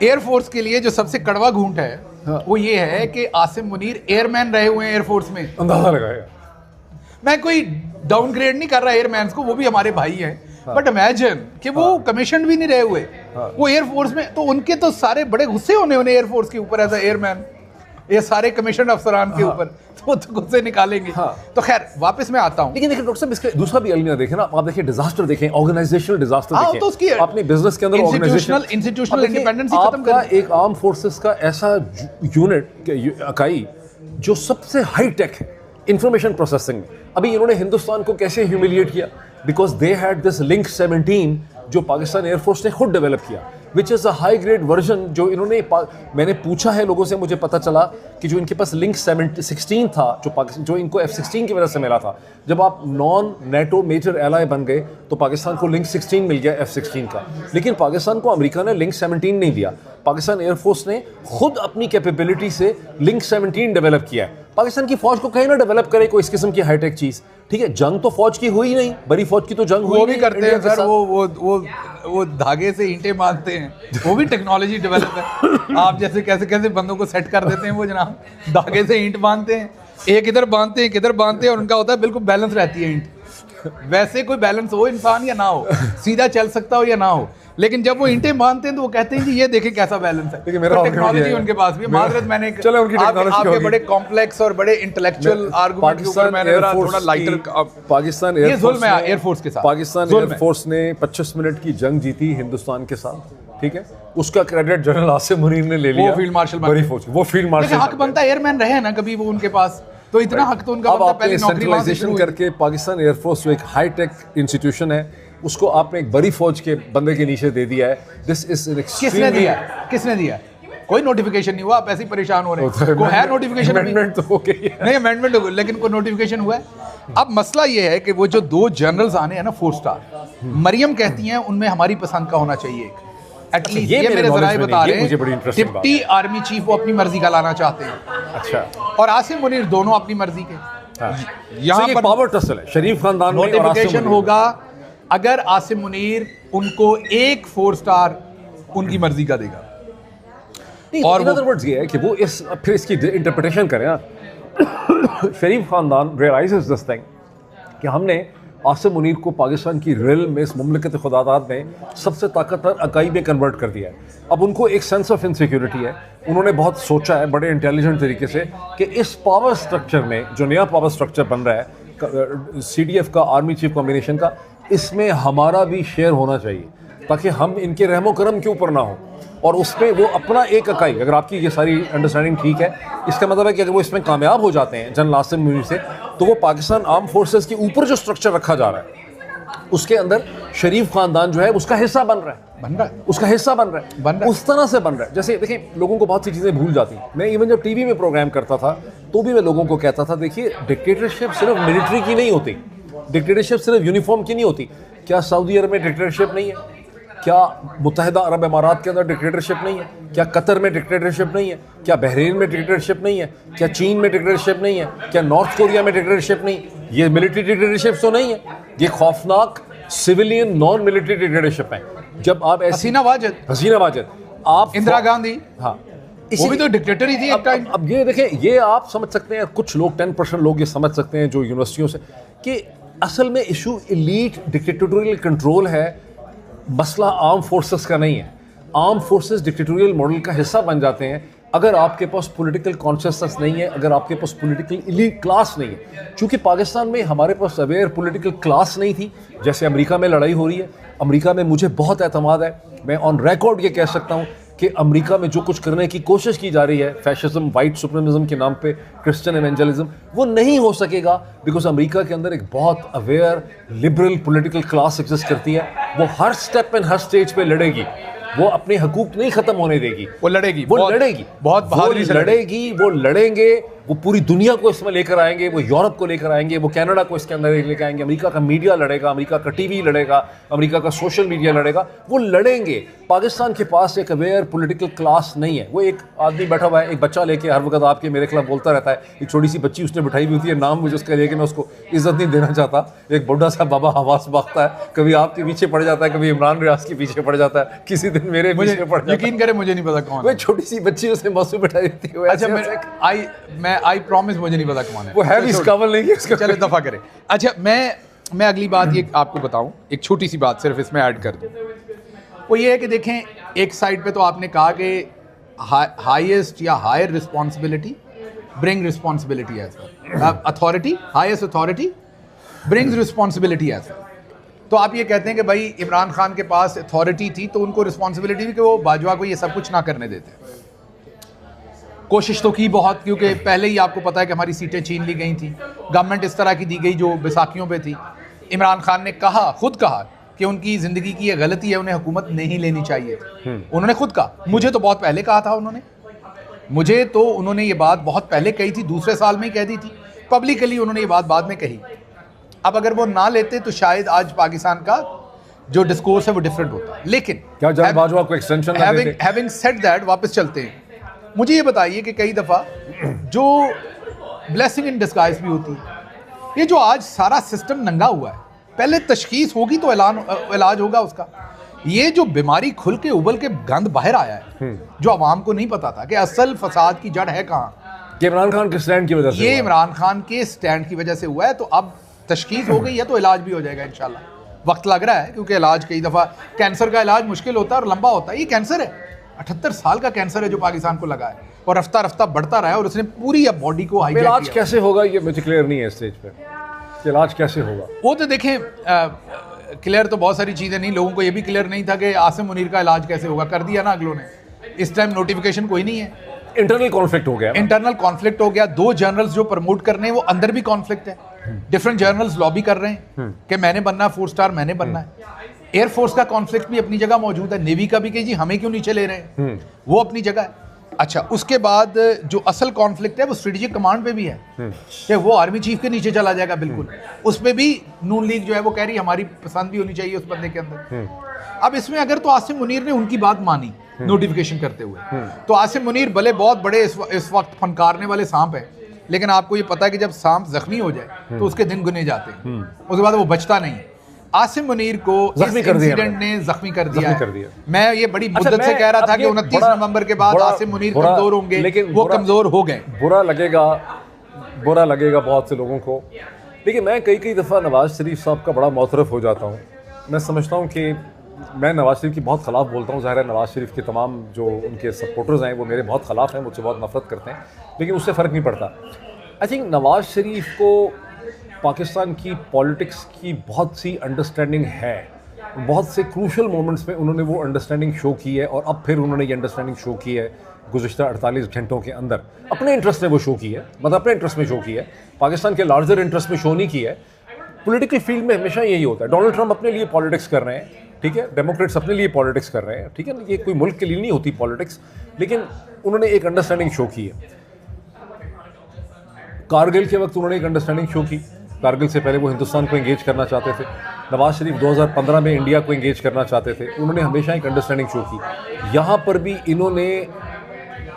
एयरफोर्स के लिए जो सबसे कड़वा घूंट है, हाँ। वो ये है कि आसिम मुनीर एयरमैन रहे हुए हैं एयरफोर्स में। अंदाजा लगाएगा। मैं कोई डाउनग्रेड नहीं कर रहा एयरमैन को, वो भी हमारे भाई हैं, बट इमेजिन कि वो कमीशन भी नहीं रहे हुए, वो एयरफोर्स में, तो उनके तो सारे बड़े गुस्से होने उन्हें एयरफोर्स के ऊपर एज एयरमैन, ये सारे कमीशन अफसरान के ऊपर, तो वो तो गुस्से निकालेंगे। तो खैर वापस मैं आता हूँ। लेकिन डॉक्टर साहब, इसके दूसरा भी अलमिया देखें ना, आप देखिए डिजास्टर देखें, ऑर्गेनाइजेशल डिजास्टर देखें, तो उसकी अपने बिजनेस के अंदर इंस्टीट्यूशनल इंडिपेंडेंस ही खत्म आपका एक आर्म फोर्सेस का ऐसा यूनिट, इकाई जो सबसे हाई टेक है इंफॉर्मेशन प्रोसेसिंग में। अभी इन्होंने हिंदुस्तान को कैसे ह्यूमिलिएट किया? Because they had this link 17 जो पाकिस्तान एयरफोर्स ने खुद डेवलप किया, which is a high grade version. जो इन्होंने, मैंने पूछा है लोगों से, मुझे पता चला कि जो इनके पास लिंक 16 था, जो इनको F-16 की वजह से मिला था, जब आप नॉन नेटो मेजर एलाई बन गए तो पाकिस्तान को लिंक 16 मिल गया F-16 का। लेकिन पाकिस्तान को अमेरिका ने लिंक 17 नहीं दिया, पाकिस्तान एयरफोर्स ने खुद अपनी कैपेबिलिटी से लिंक 17 डेवलप किया है। पाकिस्तान की फौज को कहीं ना डेवलप करे कोई इस किस्म की हाईटेक चीज़, ठीक है। जंग तो फौज की हुई नहीं, बड़ी फौज की तो जंग हुई, वो भी करते हैं सर, वो धागे से ईंटें बांधते हैं, वो भी टेक्नोलॉजी डेवलप है। आप जैसे कैसे कैसे बंदों को सेट कर देते हैं वो जनाब, धागे से ईंट बांधते हैं, एक इधर बांधते हैं, एक इधर बांधते हैं, और उनका होता है बिल्कुल बैलेंस रहती है ईंट। वैसे कोई बैलेंस हो इंसान या ना हो, सीधा चल सकता हो या ना हो, लेकिन जब वो ईंटें बांधते हैं तो वो कहते हैं जी ये देखें कैसा बैलेंस है। टेक्नोलॉजी उनके पास भी, मादरत मैंने आपके बड़े कॉम्प्लेक्स और बड़े इंटेलेक्चुअल आर्गुमेंट के ऊपर मैंने थोड़ा लाइटर। पाकिस्तान एयरफोर्स के साथ, पाकिस्तान एयरफोर्स ने 25 मिनट की जंग जीती हिंदुस्तान के साथ, ठीक है। उसका क्रेडिट जनरल आसिम मुनीर ने ले लिया, वो फील्ड मार्शल बड़ी फौज, वो फील्ड मार्शल। हक बनता है, एयरमैन रहे ना कभी वो उनके पास, तो इतना हक तो उनका बनता है। पहले नौकरी वहां से शुरू करके पाकिस्तान एयरफोर्स जो एक हाई टेक इंस्टीट्यूशन है, उसको आपने एक बड़ी फौज के बंदे के नीचे दे दिया है। दिस इज एन एक्सट्रीमली, किसने दिया? कोई नोटिफिकेशन नहीं हुआ, आप ऐसे ही परेशान हो रहे हैं। कोई है नोटिफिकेशन? अमेंडमेंट तो हो गई है, नहीं अमेंडमेंट हो गई, लेकिन कोई नोटिफिकेशन हुआ है? अब मसला ये है कि वो जो 2 जनरल्स आने हैं ना 4 स्टार, मरियम कहती हैं उनमें हमारी पसंद का होना चाहिए एटलीस्ट। ये मेरे जराए बता रहे हैं, डिप्टी आर्मी चीफ वो अपनी मर्जी का लाना चाहते हैं। अच्छा, और आसिम मुनीर दोनों अपनी मर्जी के। यहाँ पर पावर टसल है, शरीफ खानदान में नोटिफिकेशन होगा अगर आसिम मुनीर उनको एक 4 स्टार उनकी मर्जी का देगा। और इन अदर वर्ड्स ये है कि वो इस फिर इसकी इंटरप्रिटेशन करें ना। शरीफ खानदान रियलाइजेस दिस थिंग कि हमने आसिम मुनीर को पाकिस्तान की रेल में, इस मुमलिकत खुदादात में सबसे ताकतवर इकाई में कन्वर्ट कर दिया है। अब उनको एक सेंस ऑफ इनसिक्योरिटी है, उन्होंने बहुत सोचा है बड़े इंटेलिजेंट तरीके से कि इस पावर स्ट्रक्चर में जो नया पावर स्ट्रक्चर बन रहा है CDF का, आर्मी चीफ कॉम्बिनेशन का, इसमें हमारा भी शेयर होना चाहिए ताकि हम इनके रहमो करम के ऊपर ना हो। और उसमें वो अपना एक इकाई, अगर आपकी ये सारी अंडरस्टैंडिंग ठीक है, इसका मतलब है कि अगर वो इसमें कामयाब हो जाते हैं जनरल आसिम मुनीर से, तो वो पाकिस्तान आर्म फोर्सेस के ऊपर जो स्ट्रक्चर रखा जा रहा है उसके अंदर शरीफ खानदान जो है उसका हिस्सा बन रहा है, उसका हिस्सा बन रहा है, उस तरह से बन रहा है। जैसे देखिए, लोगों को बहुत सी चीज़ें भूल जाती हैं। मैं इवन जब टीवी में प्रोग्राम करता था तो भी मैं लोगों को कहता था, देखिए डिक्टेटरशिप सिर्फ मिलिट्री की नहीं होती, डिक्टेटरशिप सिर्फ यूनिफॉर्म की नहीं होती। क्या सऊदी अरब में डिक्टेटरशिप नहीं है? क्या मुत्तहिदा अरब इमारात के अंदर डिक्टेटरशिप नहीं है? क्या कतर में डिक्टेटरशिप नहीं है? क्या बहरीन में डिक्टेटरशिप नहीं है? क्या चीन में डिक्टेटरशिप नहीं है? क्या नॉर्थ कोरिया में डिक्टेटरशिप नहीं? ये मिलिट्री डिक्टेटरशिप तो नहीं है, ये खौफनाक सिविलियन नॉन मिलिट्री डिक्टेटरशिप है। जब आप ऐसी हसीना वाजद, हसीना वाजद, आप इंदिरा गांधी, हाँ वो भी तो डिक्टेटर ही थी एक टाइम। अब ये देखें, ये आप समझ सकते हैं, कुछ लोग 10% लोग ये समझ सकते हैं जो यूनिवर्सिटियों से, कि असल में इशू एलीट डिक्टेटोरियल कंट्रोल है, मसला आर्म फोर्सेस का नहीं है। आर्म फोर्सेस डिक्टेटोरियल मॉडल का हिस्सा बन जाते हैं अगर आपके पास पॉलिटिकल कॉन्शियसनेस नहीं है, अगर आपके पास पॉलिटिकल एलीट क्लास नहीं है। चूंकि पाकिस्तान में हमारे पास अवेयर पॉलिटिकल क्लास नहीं थी, जैसे अमेरिका में लड़ाई हो रही है, अमेरिका में मुझे बहुत एतमाद है, मैं ऑन रिकॉर्ड ये कह सकता हूँ कि अमेरिका में जो कुछ करने की कोशिश की जा रही है फैशिज्म, वाइट सुप्रीमिज्म के नाम पे, क्रिश्चियन एवेंजलिज्म, वो नहीं हो सकेगा बिकॉज अमेरिका के अंदर एक बहुत aware liberal political class exist करती है। वो हर स्टेप एंड हर स्टेज पे लड़ेगी, वो अपने हकूक नहीं खत्म होने देगी, वो लड़ेगी, वो लड़ेगी, बहुत बहादुरी से लड़ेगी, वो लड़ेंगे, वो पूरी दुनिया को इसमें लेकर आएंगे, वो यूरोप को लेकर आएंगे, वो कनाडा को इसके अंदर लेकर आएंगे, अमेरिका का मीडिया लड़ेगा, अमेरिका का टीवी लड़ेगा, अमेरिका का सोशल मीडिया लड़ेगा, वो लड़ेंगे। पाकिस्तान के पास एक अवेयर पॉलिटिकल क्लास नहीं है। वो एक आदमी बैठा हुआ है, एक बच्चा लेके हर वक्त आपके मेरे खिलाफ बोलता रहता है, एक छोटी सी बच्ची उसने बिठाई हुई होती है, नाम मुझे उसका लेके मैं उसको इज्जत नहीं देना चाहता, एक बुढ़ा सा बाबा हवास भागता है, कभी आपके पीछे पड़ जाता है, कभी इमरान रियाज के पीछे पड़ जाता है, किसी दिन मेरे पीछे पड़ जाता है। यकीन करे मुझे नहीं पता कौन है। वो छोटी सी बच्ची उसे मौसू बिठाई देती है। अच्छा, आई प्रॉमिस मुझे नहीं पता कौन है वो है भी इस काबिल नहीं है उसका। चले दफा करें। अच्छा, मैं अगली बात ये आपको बताऊं, एक छोटी सी बात सिर्फ इसमें ऐड कर दूं। वो ये है कि देखें, एक साइड पे तो आपने कहा कि हाईएस्ट या higher responsibility bring responsibility as well, authority, highest authority brings responsibility as well. तो आप ये कहते हैं कि भाई इमरान खान के पास अथॉरिटी थी तो उनको रिस्पॉन्सिबिलिटी भी कि वो बाजवा को ये सब कुछ ना करने देते। कोशिश तो की बहुत, क्योंकि पहले ही आपको पता है कि हमारी सीटें छीन ली गई थी, गवर्नमेंट इस तरह की दी गई जो बैसाखियों पे थी। इमरान खान ने खुद कहा कि उनकी ज़िंदगी की ये गलती है, उन्हें हुकूमत नहीं लेनी चाहिए थी। उन्होंने खुद कहा, मुझे तो बहुत पहले कहा था उन्होंने ये बात बहुत पहले कही थी, दूसरे साल में ही कह दी थी पब्लिकली, उन्होंने ये बात बाद में कही। अब अगर वो ना लेते तो शायद आज पाकिस्तान का जो डिस्कोर्स है वो डिफरेंट होता। लेकिन क्या जान बाजवा को एक्सटेंशन ना देते? हैविंग सेड दैट, वापस चलते हैं। मुझे ये बताइए कि कई दफ़ा जो ब्लेसिंग इन डिस्गाइज भी होती है, ये जो आज सारा सिस्टम नंगा हुआ है, पहले तशखीस होगी तो इलाज होगा उसका। ये जो बीमारी खुल के उबल के गंद बाहर आया है, जो आवाम को नहीं पता था कि असल फसाद की जड़ है कहाँ, इमरान खान के स्टैंड की वजह से, ये इमरान खान के स्टैंड की वजह से हुआ है। तो अब तशखीस हो गई है तो इलाज भी हो जाएगा इंशाल्लाह। वक्त लग रहा है क्योंकि इलाज कई दफ़ा, कैंसर का इलाज मुश्किल होता है और लंबा होता है। ये कैंसर है, 78 साल का कैंसर है जो पाकिस्तान को लगा है और रफ्ता रफ्ता बढ़ता रहा है और उसने पूरी अब बॉडी को हाईजैक किया। इलाज कैसे होगा ये मुझे क्लियर नहीं है स्टेज पे, इलाज कैसे होगा वो तो देखें, क्लियर तो बहुत सारी चीज़ें नहीं, लोगों को ये भी क्लियर नहीं था कि आसिम मुनीर का इलाज कैसे होगा, कर दिया ना अगलों ने। इस टाइम नोटिफिकेशन कोई नहीं है, इंटरनल कॉन्फ्लिक्ट हो गया, इंटरनल कॉन्फ्लिक्ट हो गया। 2 जर्नल्स जो प्रमोट कर रहे हैं वो अंदर भी कॉन्फ्लिक्ट है, डिफरेंट जर्नल्स लॉबी कर रहे हैं कि मैंने बनना है 4 स्टार, मैंने बनना है। एयरफोर्स का कॉन्फ्लिक्ट भी अपनी जगह मौजूद है, नेवी का भी कि जी हमें क्यों नीचे ले रहे हैं, वो अपनी जगह है। अच्छा, उसके बाद जो असल कॉन्फ्लिक्ट है वो स्ट्रेटेजिक कमांड पे भी है कि वो आर्मी चीफ के नीचे चला जाएगा बिल्कुल। उस पर भी नून लीग जो है वो कह रही हमारी पसंद भी होनी चाहिए उस बंदे के अंदर। अब इसमें अगर तो आसिम मुनीर ने उनकी बात मानी नोटिफिकेशन करते हुए, तो आसिम मुनीर भले बहुत बड़े इस वक्त फनकारने वाले सांप है, लेकिन आपको ये पता है कि जब सांप जख्मी हो जाए तो उसके दिन गुने जाते हैं, उसके बाद वो बचता नहीं। आसिम मुनीर को इस इंसिडेंट ने जख्मी कर दिया है। मैं ये बड़ी मुद्दत से कह रहा था कि 29 नवंबर के बाद आसिम मुनीर कमजोर होंगे, लेकिन वो कमजोर हो गए। बुरा लगेगा बहुत से लोगों को, लेकिन मैं कई दफ़ा नवाज शरीफ साहब का बड़ा मौतरफ हो जाता हूँ। मैं समझता हूँ कि मैं नवाज शरीफ की बहुत ख़िलाफ़ बोलता हूँ। ज़ाहिर है नवाज शरीफ के तमाम जो उनके सपोर्टर्स हैं वो मेरे बहुत ख़िलाफ़ हैं, मुझसे बहुत नफरत करते हैं, लेकिन उससे फ़र्क नहीं पड़ता। आई थिंक नवाज शरीफ को पाकिस्तान की पॉलिटिक्स की बहुत सी अंडरस्टैंडिंग है, बहुत से क्रूशल मोमेंट्स में उन्होंने वो अंडरस्टैंडिंग शो की है, और अब फिर उन्होंने ये अंडरस्टैंडिंग शो की है गुज़िश्ता 48 घंटों के अंदर। अपने इंटरेस्ट में वो शो की है, मतलब अपने इंटरेस्ट में शो की है, पाकिस्तान के लार्जर इंटरेस्ट में शो नहीं की है। पॉलिटिकल फील्ड में हमेशा यही होता है, डोनाल्ड ट्रंप अपने लिए पॉलिटिक्स कर रहे हैं, ठीक है, डेमोक्रेट्स अपने लिए पॉलिटिक्स कर रहे हैं, ठीक है, ये कोई मुल्क के लिए नहीं होती पॉलिटिक्स, लेकिन उन्होंने एक अंडरस्टैंडिंग शो की है। कारगिल के वक्त उन्होंने एक अंडरस्टैंडिंग शो की, कारगिल से पहले वो हिंदुस्तान को एंगेज करना चाहते थे। नवाज शरीफ 2015 में इंडिया को एंगेज करना चाहते थे, उन्होंने हमेशा एक अंडरस्टैंडिंग शो की। यहाँ पर भी इन्होंने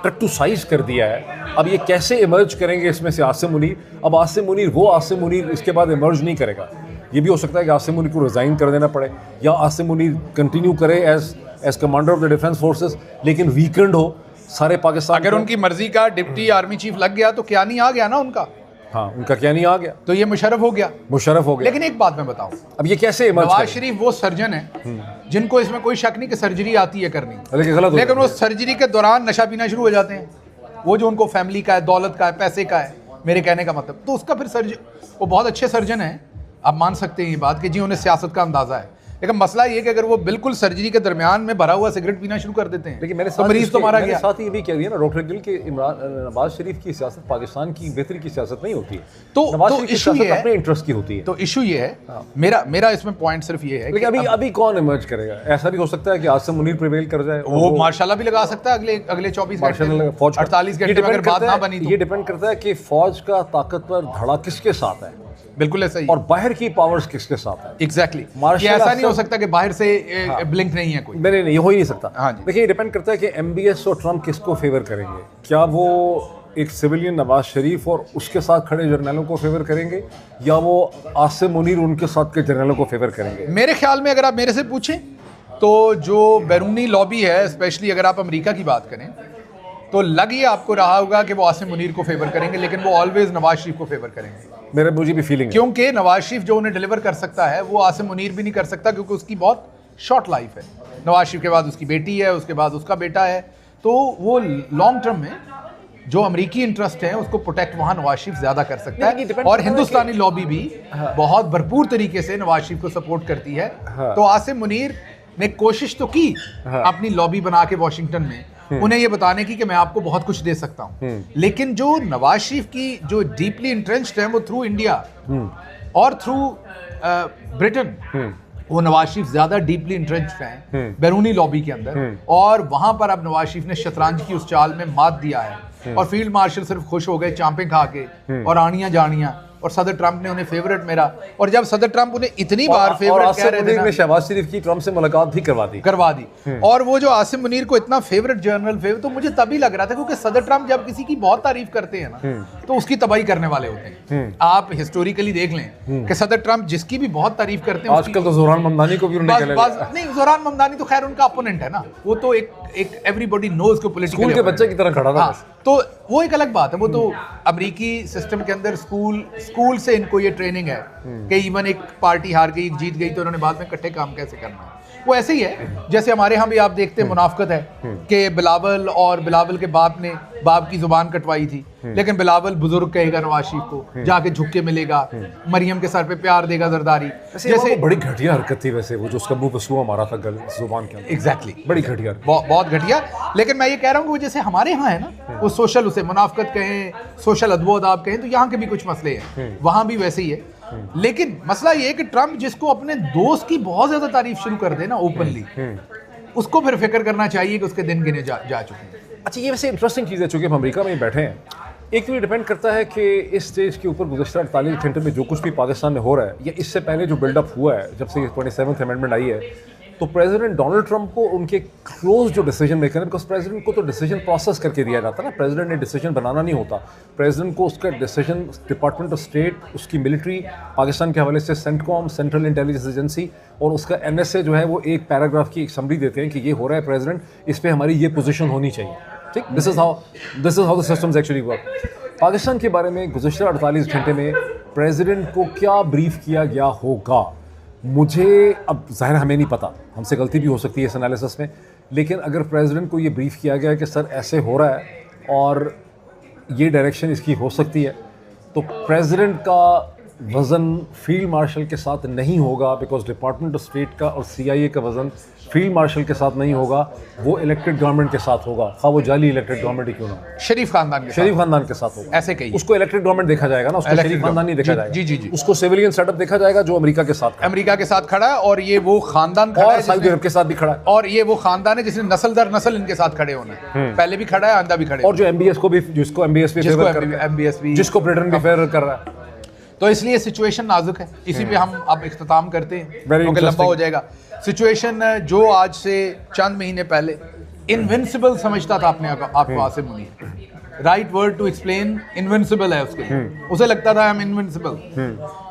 टट्टूसाइज कर दिया है। अब ये कैसे इमर्ज करेंगे इसमें से आसिम मुनीर? अब आसिम मुनीर वो आसिम मुनीर इसके बाद इमर्ज नहीं करेगा। ये भी हो सकता है कि आसिम मुनीर को रिज़ाइन कर देना पड़े, या आसिम मुनीर कंटिन्यू करे as commander of the defence forces, लेकिन वीकेंड हो सारे पाकिस्तान। अगर उनकी मर्जी का डिप्टी आर्मी चीफ लग गया तो क्या नहीं आ गया ना उनका। हाँ, उनका क्या नहीं आ गया, तो ये मुशर्रफ हो गया, मुशर्रफ हो गया। लेकिन एक बात मैं बताऊं, अब ये कैसे नवाज शरीफ वो सर्जन है जिनको इसमें कोई शक नहीं कि सर्जरी आती है करनी, लेकिन वो सर्जरी के दौरान नशा पीना शुरू हो जाते हैं, वो जो उनको फैमिली का है, दौलत का है, पैसे का है, मेरे कहने का मतलब, तो उसका फिर वो बहुत अच्छे सर्जन है, आप मान सकते हैं ये बात कि जी उन्हें सियासत का अंदाजा है। लेकिन मसला ये कि अगर वो बिल्कुल सर्जरी के दरमियान में भरा हुआ सिगरेट पीना शुरू कर देते हैं, लेकिन मैंने तो मरीज तो मारा गया। साथ ही ये भी कह दिया ना डॉक्टर गिल के नवाज शरीफ की सियासत पाकिस्तान की बेहतरी की सियासत नहीं होती है, तो नवाज शरीफ की इशू ये सियासत है, अपने इंटरेस्ट की होती है। तो इशू ये है, मेरा इसमें पॉइंट सिर्फ ये है, लेकिन अभी कौन इमर्ज करेगा? ऐसा भी हो सकता है कि आसिम मुनीर प्रिवेल कर जाए, वो मार्शाल्लाह भी लगा सकता है अगले 24 घंटे, 48 घंटे में अगर बात ना बनी तो। ये डिपेंड करता है कि फौज का ताकतवर धड़ा किसके साथ है, बिल्कुल ऐसा ही, और बाहर की पावर्स किसके साथ है। एग्जैक्टली, ऐसा नहीं हो सकता कि बाहर से ब्लिंक नहीं है कोई, नहीं, ये हो ही नहीं सकता। हाँ जी। देखिए, ये डिपेंड करता है कि एमबीएस और ट्रम्प किसको फेवर करेंगे। क्या वो एक सिविलियन नवाज शरीफ और उसके साथ खड़े जर्नलों को फेवर करेंगे, या वो आसिम मुनीर उनके साथ के जर्नलों को फेवर करेंगे? मेरे ख्याल में अगर आप मेरे से पूछें तो जो बैरूनी लॉबी है, स्पेशली अगर आप अमेरिका की बात करें, तो लग ये आपको रहा होगा कि वो आसिम मुनीर को फेवर करेंगे, लेकिन वो ऑलवेज नवाज शरीफ को फेवर करेंगे। मुझे भी फीलिंग है, क्योंकि नवाज शरीफ जो उन्हें डिलीवर कर सकता है वो आसिम मुनीर भी नहीं कर सकता, क्योंकि उसकी बहुत शॉर्ट लाइफ है। नवाज शरीफ के बाद उसकी बेटी है, उसके बाद उसका बेटा है, तो वो लॉन्ग टर्म में जो अमेरिकी इंटरेस्ट है उसको प्रोटेक्ट वहाँ नवाज शरीफ ज्यादा कर सकता है, और हिंदुस्तानी लॉबी भी बहुत भरपूर तरीके से नवाज शरीफ को सपोर्ट करती है। तो आसिम मुनीर ने कोशिश तो की अपनी लॉबी बना के वॉशिंगटन में उन्हें ये बताने की कि मैं आपको बहुत कुछ दे सकता हूं, लेकिन जो नवाज शरीफ की जो डीपली इंट्रेंच्ड है वो थ्रू इंडिया और थ्रू ब्रिटेन, वो नवाज शरीफ ज्यादा डीपली इंट्रेंच्ड हैं बैरूनी लॉबी के अंदर, और वहां पर अब नवाज शरीफ ने शतरंज की उस चाल में मात दिया है, और फील्ड मार्शल सिर्फ खुश हो गए चांपे खा के और आनियां जानियां, और सदर ट्रंप ने उन्हें फेवरेट मेरा, और जब सदर ट्रंप उन्हें इतनी बार फेवरेट कह रहे थे, शहबाज शरीफ की ट्रंप से मुलाकात भी करवा दी, और वो जो आसिम मुनीर को इतना फेवरेट जनरल फेवरेट, तो मुझे तभी लग रहा था, क्योंकि सदर ट्रंप जब किसी की बहुत तारीफ करते हैं ना तो उसकी तबाही करने वाले होते हैं। आप हिस्टोरिकली देख लें कि सदर ट्रंप जिसकी भी बहुत तारीफ करते हैं, आजकल तो जोरान ममदानी को भी नहीं, जोरान ममदानी तो खैर उनका अपोनेंट है ना, वो तो एक एवरीबॉडी नोज को पॉलिटिकल के बच्चे की तरह खड़ा था। तो वो एक अलग बात है, वो तो अमेरिकी सिस्टम के अंदर स्कूल से इनको ये ट्रेनिंग है कि इवन एक पार्टी हार गई, जीत गई, तो उन्होंने बाद में इकट्ठे काम कैसे करना है। वो ऐसे ही है जैसे हमारे यहाँ भी आप देखते हैं मुनाफकत है कि बिलावल और बिलावल के बाप ने बाप की जुबान कटवाई थी, लेकिन बिलावल बुजुर्ग कहेगा नवाज शरीफ को, जाके झुक के मिलेगा, मरियम के सर पे प्यार देगा जरदारी, जैसे बड़ी घटिया हरकत थी वैसे, वो जो उसका मुंह पे सुआ मारा था जुबान के अंदर। एग्जैक्टली, बड़ी घटिया, बहुत घटिया। लेकिन मैं ये कह रहा हूँ कि वो जैसे हमारे यहाँ है ना, वो सोशल, उसे मुनाफकत कहें, सोशल अदब कहें, तो यहाँ के भी कुछ मसले हैं, वहाँ भी वैसे ही है। लेकिन मसला ये है कि ट्रम्प जिसको अपने दोस्त की बहुत ज्यादा तारीफ शुरू कर दे ना ओपनली, उसको फिर फिक्र करना चाहिए कि उसके दिन गिने जा चुके हैं। अच्छा, ये वैसे इंटरेस्टिंग चीज़ है, चूंकि हम अमेरिका में ही बैठे हैं, एक तो ये डिपेंड करता है कि इस स्टेज के ऊपर गुज़श्ता 48 घंटे में जो कुछ भी पाकिस्तान में हो रहा है, या इससे पहले जो बिल्डअप हुआ है जब से 27th अमेंडमेंट आई है, तो प्रेसिडेंट डोनाल्ड ट्रंप को उनके क्लोज जो डिसीजन मेकर है, बिकॉज प्रेसिडेंट को तो डिसीजन प्रोसेस करके दिया जाता है ना, प्रेसिडेंट ने डिसीजन बनाना नहीं होता, प्रेसिडेंट को उसका डिसीजन डिपार्टमेंट ऑफ स्टेट, उसकी मिलिट्री, पाकिस्तान के हवाले से सेंटकॉम, सेंट्रल इंटेलिजेंस एजेंसी, और उसका एनएसए जो है वो एक पैराग्राफ की एक समरी देते हैं कि ये हो रहा है प्रेसिडेंट, इस पर हमारी ये पोजीशन होनी चाहिए। ठीक, this is how the systems actually work. Pakistan के बारे में गुज़श्ता 48 घंटे में प्रेसिडेंट को क्या ब्रीफ किया गया होगा, मुझे अब ज़ाहिर हमें नहीं पता, हमसे गलती भी हो सकती है इस एनालिसिस में, लेकिन अगर प्रेसिडेंट को ये ब्रीफ किया गया है कि सर ऐसे हो रहा है और ये डायरेक्शन इसकी हो सकती है, तो प्रेसिडेंट का वज़न फील्ड मार्शल के साथ नहीं होगा, बिकॉज डिपार्टमेंट ऑफ स्टेट का और CIA का वज़न फील्ड मार्शल के साथ नहीं होगा, वो इलेक्टेड गवर्नमेंट के साथ होगा, खा वो जाली इलेक्टेड गवर्नमेंट ही क्यों ना, शरीफ खानदान के साथ होगा, ऐसे कहिए। उसको इलेक्टेड गवर्नमेंट देखा जाएगा ना, उसको शरीफ खानदान नहीं देखा जाएगा, जी, उसको सिविलियन सेटअप देखा जाएगा जो अमेरिका के साथ खड़ा है, और ये वो खानदान खड़ा है सऊदी अरब के साथ भी खड़ा है, और ये वो खानदान है जिसने नस्ल दर नस्ल इनके साथ खड़े होना है, पहले भी खड़ा है, आंदा भी खड़े, और जो MBS को भी, जिसको MBS भी जिसको ब्रिटेन भी फेवर कर रहा है। तो इसलिए सिचुएशन नाजुक है, इसी पे हम अब इख्तिताम करते हैं क्योंकि लंबा हो जाएगा। सिचुएशन जो आज से चंद महीने पहले इनविंसिबल समझता था अपने आपको Asim Munir, right word to explain, invincible है उसके लिए। उसे लगता था आई एम इनविंसिबल,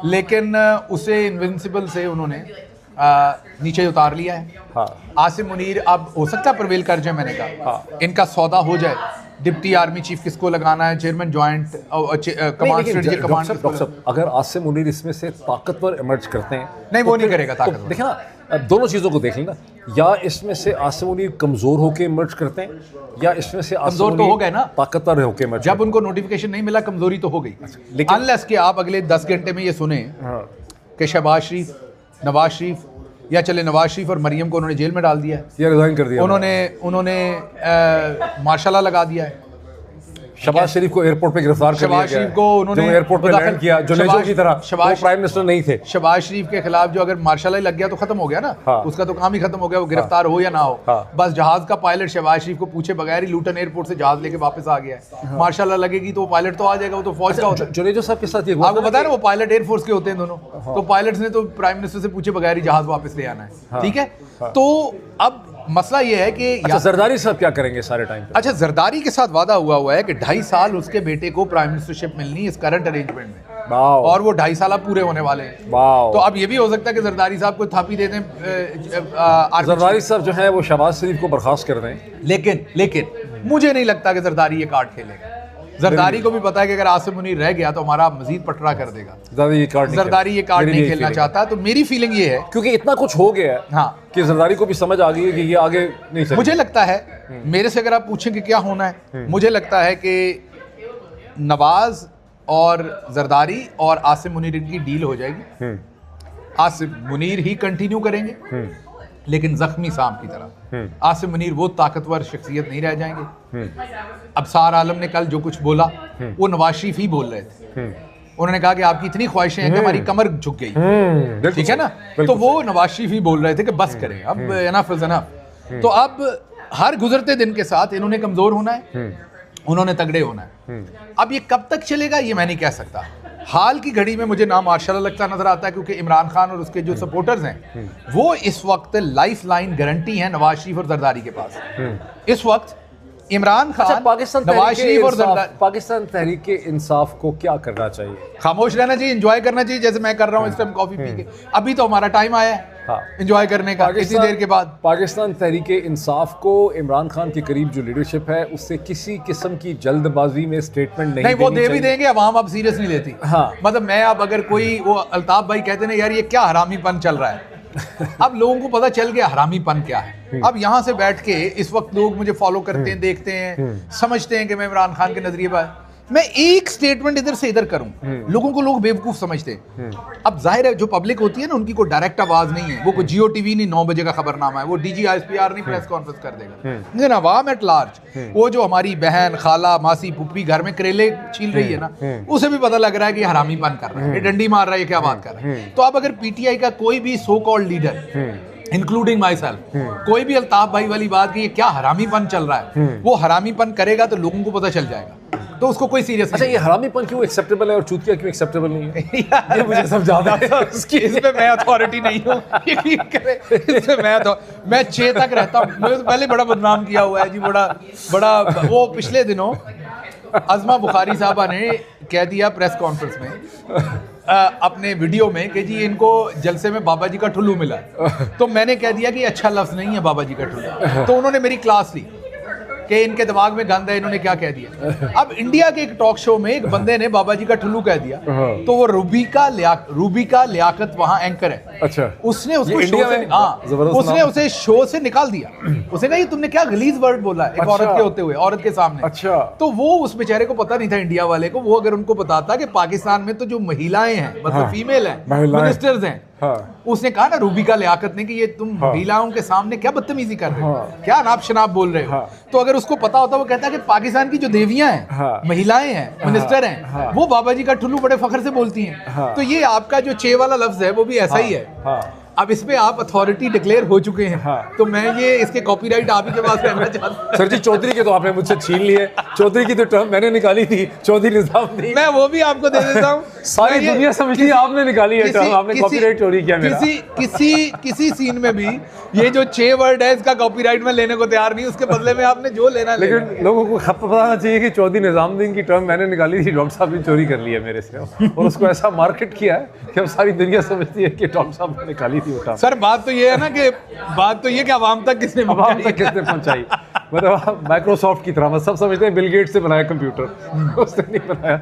लेकिन उसे इनविंसिबल से उन्होंने नीचे उतार लिया है। हाँ। आसिम मुनीर अब हो सकता है प्रवेल कर जाए, मैंने कहा हाँ। इनका सौदा हो जाए, डिप्टी आर्मी चीफ किसको लगाना है, chairman joint command strategy command doctor साहब, अगर आसिम मुनीर इसमें से ताकतवर इमर्ज करते हैं, नहीं वो नहीं करेगा ताकतवर। देखिए ना, दोनों चीज़ों को देख लेना, या इसमें से आसिम मुनीर कमज़ोर होकर इमर्ज करते हैं, या इसमें से कमजोर तो हो गए ना, ताकतवर होकर इमर्ज। जब उनको नोटिफिकेशन नहीं मिला कमजोरी तो हो गई, लेकिन अनलेस कि आप अगले 10 घंटे में ये सुने कि शहबाज शरीफ, नवाज शरीफ, या चले नवाज शरीफ और मरियम को उन्होंने जेल में डाल दिया है, या रिजाइन कर दिया, उन्होंने मार्शल लगा दिया है, शहबाज शरीफ को एयरपोर्ट पे गिरफ्तार कर लिया शहबाज शरीफ को उन्होंने एयरपोर्ट पे लैंड किया, जुनेजो की तरह, वो प्राइम मिनिस्टर नहीं थे। शहबाज शरीफ के खिलाफ जो अगर मार्शल लग गया तो खत्म हो गया ना, हाँ। उसका तो काम ही खत्म हो गया, वो गिरफ्तार हो या ना हो। हाँ। बस जहाज का पायलट शहबाज शरीफ को पूछे बगैर ही लूटन एयरपोर्ट से जहाज लेके वापस आ गया है। मार्शल लगेगी तो वो पायलट तो आ जाएगा, वो तो फौज का होता है। जुनेजो साहब के साथ ये आपको पता है ना, वो पायलट एयरफोर्स के होते हैं दोनों, तो पायलट्स ने तो प्राइम मिनिस्टर से पूछे बगैर ही जहाज वापस ले आना है, ठीक है। तो अब मसला ये है कि अच्छा, जरदारी साहब क्या करेंगे सारे टाइम पे? अच्छा, जरदारी के साथ वादा हुआ है कि 2.5 साल उसके बेटे को प्राइम मिनिस्टरशिप मिलनी इस करंट अरेंजमेंट में, और वो 2.5 साल पूरे होने वाले हैं। तो अब ये भी हो सकता है कि जरदारी साहब को थापी दे दें, जरदारी साहब जो है वो शहबाज शरीफ को बर्खास्त कर दें, लेकिन मुझे नहीं लगता कि जरदारी ये कार्ड खेलेगा। जरदारी को भी पता है कि अगर आसिम मुनीर रह गया तो हमारा मजीद पटरा कर देगा। जरदारी ये कार्ड नहीं खेलना चाहता, तो मेरी फीलिंग ये है, क्योंकि इतना कुछ हो गया है हाँ, कि जरदारी को भी समझ आ गई है कि ये आगे नहीं चलेगा। मुझे लगता है, मेरे से अगर आप पूछें कि क्या होना है, मुझे लगता है कि नवाज और जरदारी और आसिम मुनीर की डील हो जाएगी। आसिम मुनीर ही कंटिन्यू करेंगे, लेकिन जख्मी सांप की तरह। आसिम मुनीर वो ताकतवर शख्सियत नहीं रह जाएंगे। अबसार आलम ने कल जो कुछ बोला वो नवाज शरीफ ही बोल रहे थे। उन्होंने कहा कि आपकी इतनी ख्वाहिशें हैं कि हमारी कमर झुक गई, ठीक है ना, तो वो नवाज शरीफ ही बोल रहे थे कि बस करें अब, एनफ इज एनफ। तो अब हर गुजरते दिन के साथ इन्होंने कमजोर होना है, उन्होंने तगड़े होना है। अब ये कब तक चलेगा ये मैं नहीं कह सकता। हाल की घड़ी में मुझे नाम मार्शल लगता नजर आता है, क्योंकि इमरान खान और उसके जो सपोर्टर्स हैं वो इस वक्त लाइफ लाइन गारंटी है नवाज शरीफ और जरदारी के पास। इस वक्त इमरान खान, नवाज शरीफ और जरदारी। पाकिस्तान तहरीक इंसाफ को क्या करना चाहिए? खामोश रहना चाहिए, एंजॉय करना चाहिए, जैसे मैं कर रहा हूँ इस टाइम कॉफी पी के। अभी तो हमारा टाइम आया है एंजॉय करने का, इतनी देर के बाद। पाकिस्तान तहरीक इंसाफ को इमरान खान के करीब जो लीडरशिप है उससे किसी किस्म की जल्दबाजी में स्टेटमेंट नहीं वो दे भी देंगे, अवाम अब सीरियस नहीं लेती। हाँ, मतलब मैं अब अगर कोई, वो अल्ताफ भाई कहते ना यार ये क्या हरामीपन चल रहा है, अब लोगों को पता चल गया हरामीपन क्या है। अब यहाँ से बैठ के इस वक्त लोग मुझे फॉलो करते हैं, देखते हैं, समझते हैं कि मैं इमरान खान के नजरिए पर मैं एक स्टेटमेंट इधर से इधर करूं, लोगों को लोग बेवकूफ समझते हैं। अब जाहिर है जो पब्लिक होती है ना, उनकी कोई डायरेक्ट आवाज नहीं है, वो कोई जियो टीवी नहीं 9 बजे का खबरनामा है, वो डीजी ISPR नहीं प्रेस कॉन्फ्रेंस कर देगा। लेकिन अवाम एट लार्ज, वो जो हमारी बहन, खाला, मासी, पुप्पी घर में करेले छील रही है ना, उसे भी पता लग रहा है कि हरामीपन कर रहा है, डंडी मार रहा है, क्या बात कर रहा है। तो अब अगर PTI का कोई भी so called leader, including my self, कोई भी अल्ताफ भाई वाली बात कि ये क्या हरामीपन चल रहा है, वो हरामीपन करेगा तो लोगों को पता चल जाएगा, तो उसको कोई सीरियस। अच्छा, ये हरामीपन क्यों एक्सेप्टेबल है और चूतिया क्यों एक्सेप्टेबल नहीं है? ये मुझे समझाना है। इसमें मैं अथॉरिटी नहीं हूँ, यकीन करें, इसमें मैं चेतक रहता हूँ। मुझे तो पहले बड़ा बदनाम किया हुआ है जी, बड़ा वो पिछले दिनों अज़मा बुखारी साहबा ने कह दिया प्रेस कॉन्फ्रेंस में अपने वीडियो में कि जी इनको जलसे में बाबा जी का ठुल्लू मिला, तो मैंने कह दिया कि अच्छा लफ्ज़ नहीं है बाबा जी का ठुल्लू। तो उन्होंने मेरी क्लास ली कि इनके दिमाग में गंद है, इन्होंने क्या कह दिया। अब इंडिया के एक टॉक शो में एक बंदे ने बाबा जी का ठुल्लू कह दिया, तो वो रूबिका लियाकत वहां एंकर है। अच्छा, उसने उसको शो से, उसने उसे शो से निकाल दिया। उसने कहा ये तुमने क्या गलीज वर्ड बोला एक औरत के होते हुए, औरत के सामने। अच्छा, तो वो उस बेचारे को पता नहीं था, इंडिया वाले को। वो अगर उनको बताता कि पाकिस्तान में तो जो महिलाएं हैं, मतलब फीमेल हैं, मिनिस्टर्स हैं, उसने कहा ना रूबिका लियाकत ने कि ये तुम महिलाओं के सामने क्या बदतमीजी कर रहे हो, क्या नाप शनाप बोल रहे हो। तो अगर उसको पता होता, वो कहता है कि पाकिस्तान की जो देवियां हैं, महिलाएं हैं, मिनिस्टर हैं, वो बाबा जी का ठुल्लू बड़े फख्र से बोलती हैं। तो ये आपका जो चे वाला लफ्ज है वो भी ऐसा ही है। अब इस पे आप अथॉरिटी डिक्लेयर हो चुके हैं। हाँ। तो मैं ये इसके कॉपीराइट आप ही के पास रहना चाहता हूं। सर जी चौधरी के तो आपने मुझसे छीन लिए, चौधरी की तो टर्म मैंने निकाली थी, चौधरी निजामुद्दीन। मैं वो भी आपको दे देता हूँ। सारी दुनिया समझती है आपने निकाली है टर्म, आपने कॉपीराइट चोरी किया मेरा। किसी सीन में भी ये जो 6 वर्ड है इसका कॉपीराइट में लेने को तैयार नहीं, उसके बदले में आपने जो लेना ले। लेकिन लोगों को पता चाहिए कि चौधरी निजामुद्दीन की टर्म मैंने निकाली थी, डॉक्टर साहब ने चोरी कर ली है मेरे से और उसको ऐसा मार्केट किया है कि अब सारी दुनिया समझती है कि डॉक्टर साहब ने निकाली थी वो टर्म। सर बात तो ये है ना कि आवाम तक किसने पहुंचाई, मतलब माइक्रोसॉफ्ट की तरह सब समझते हैं बिल गेट्स से बनाया कंप्यूटर, उसने नहीं बनाया।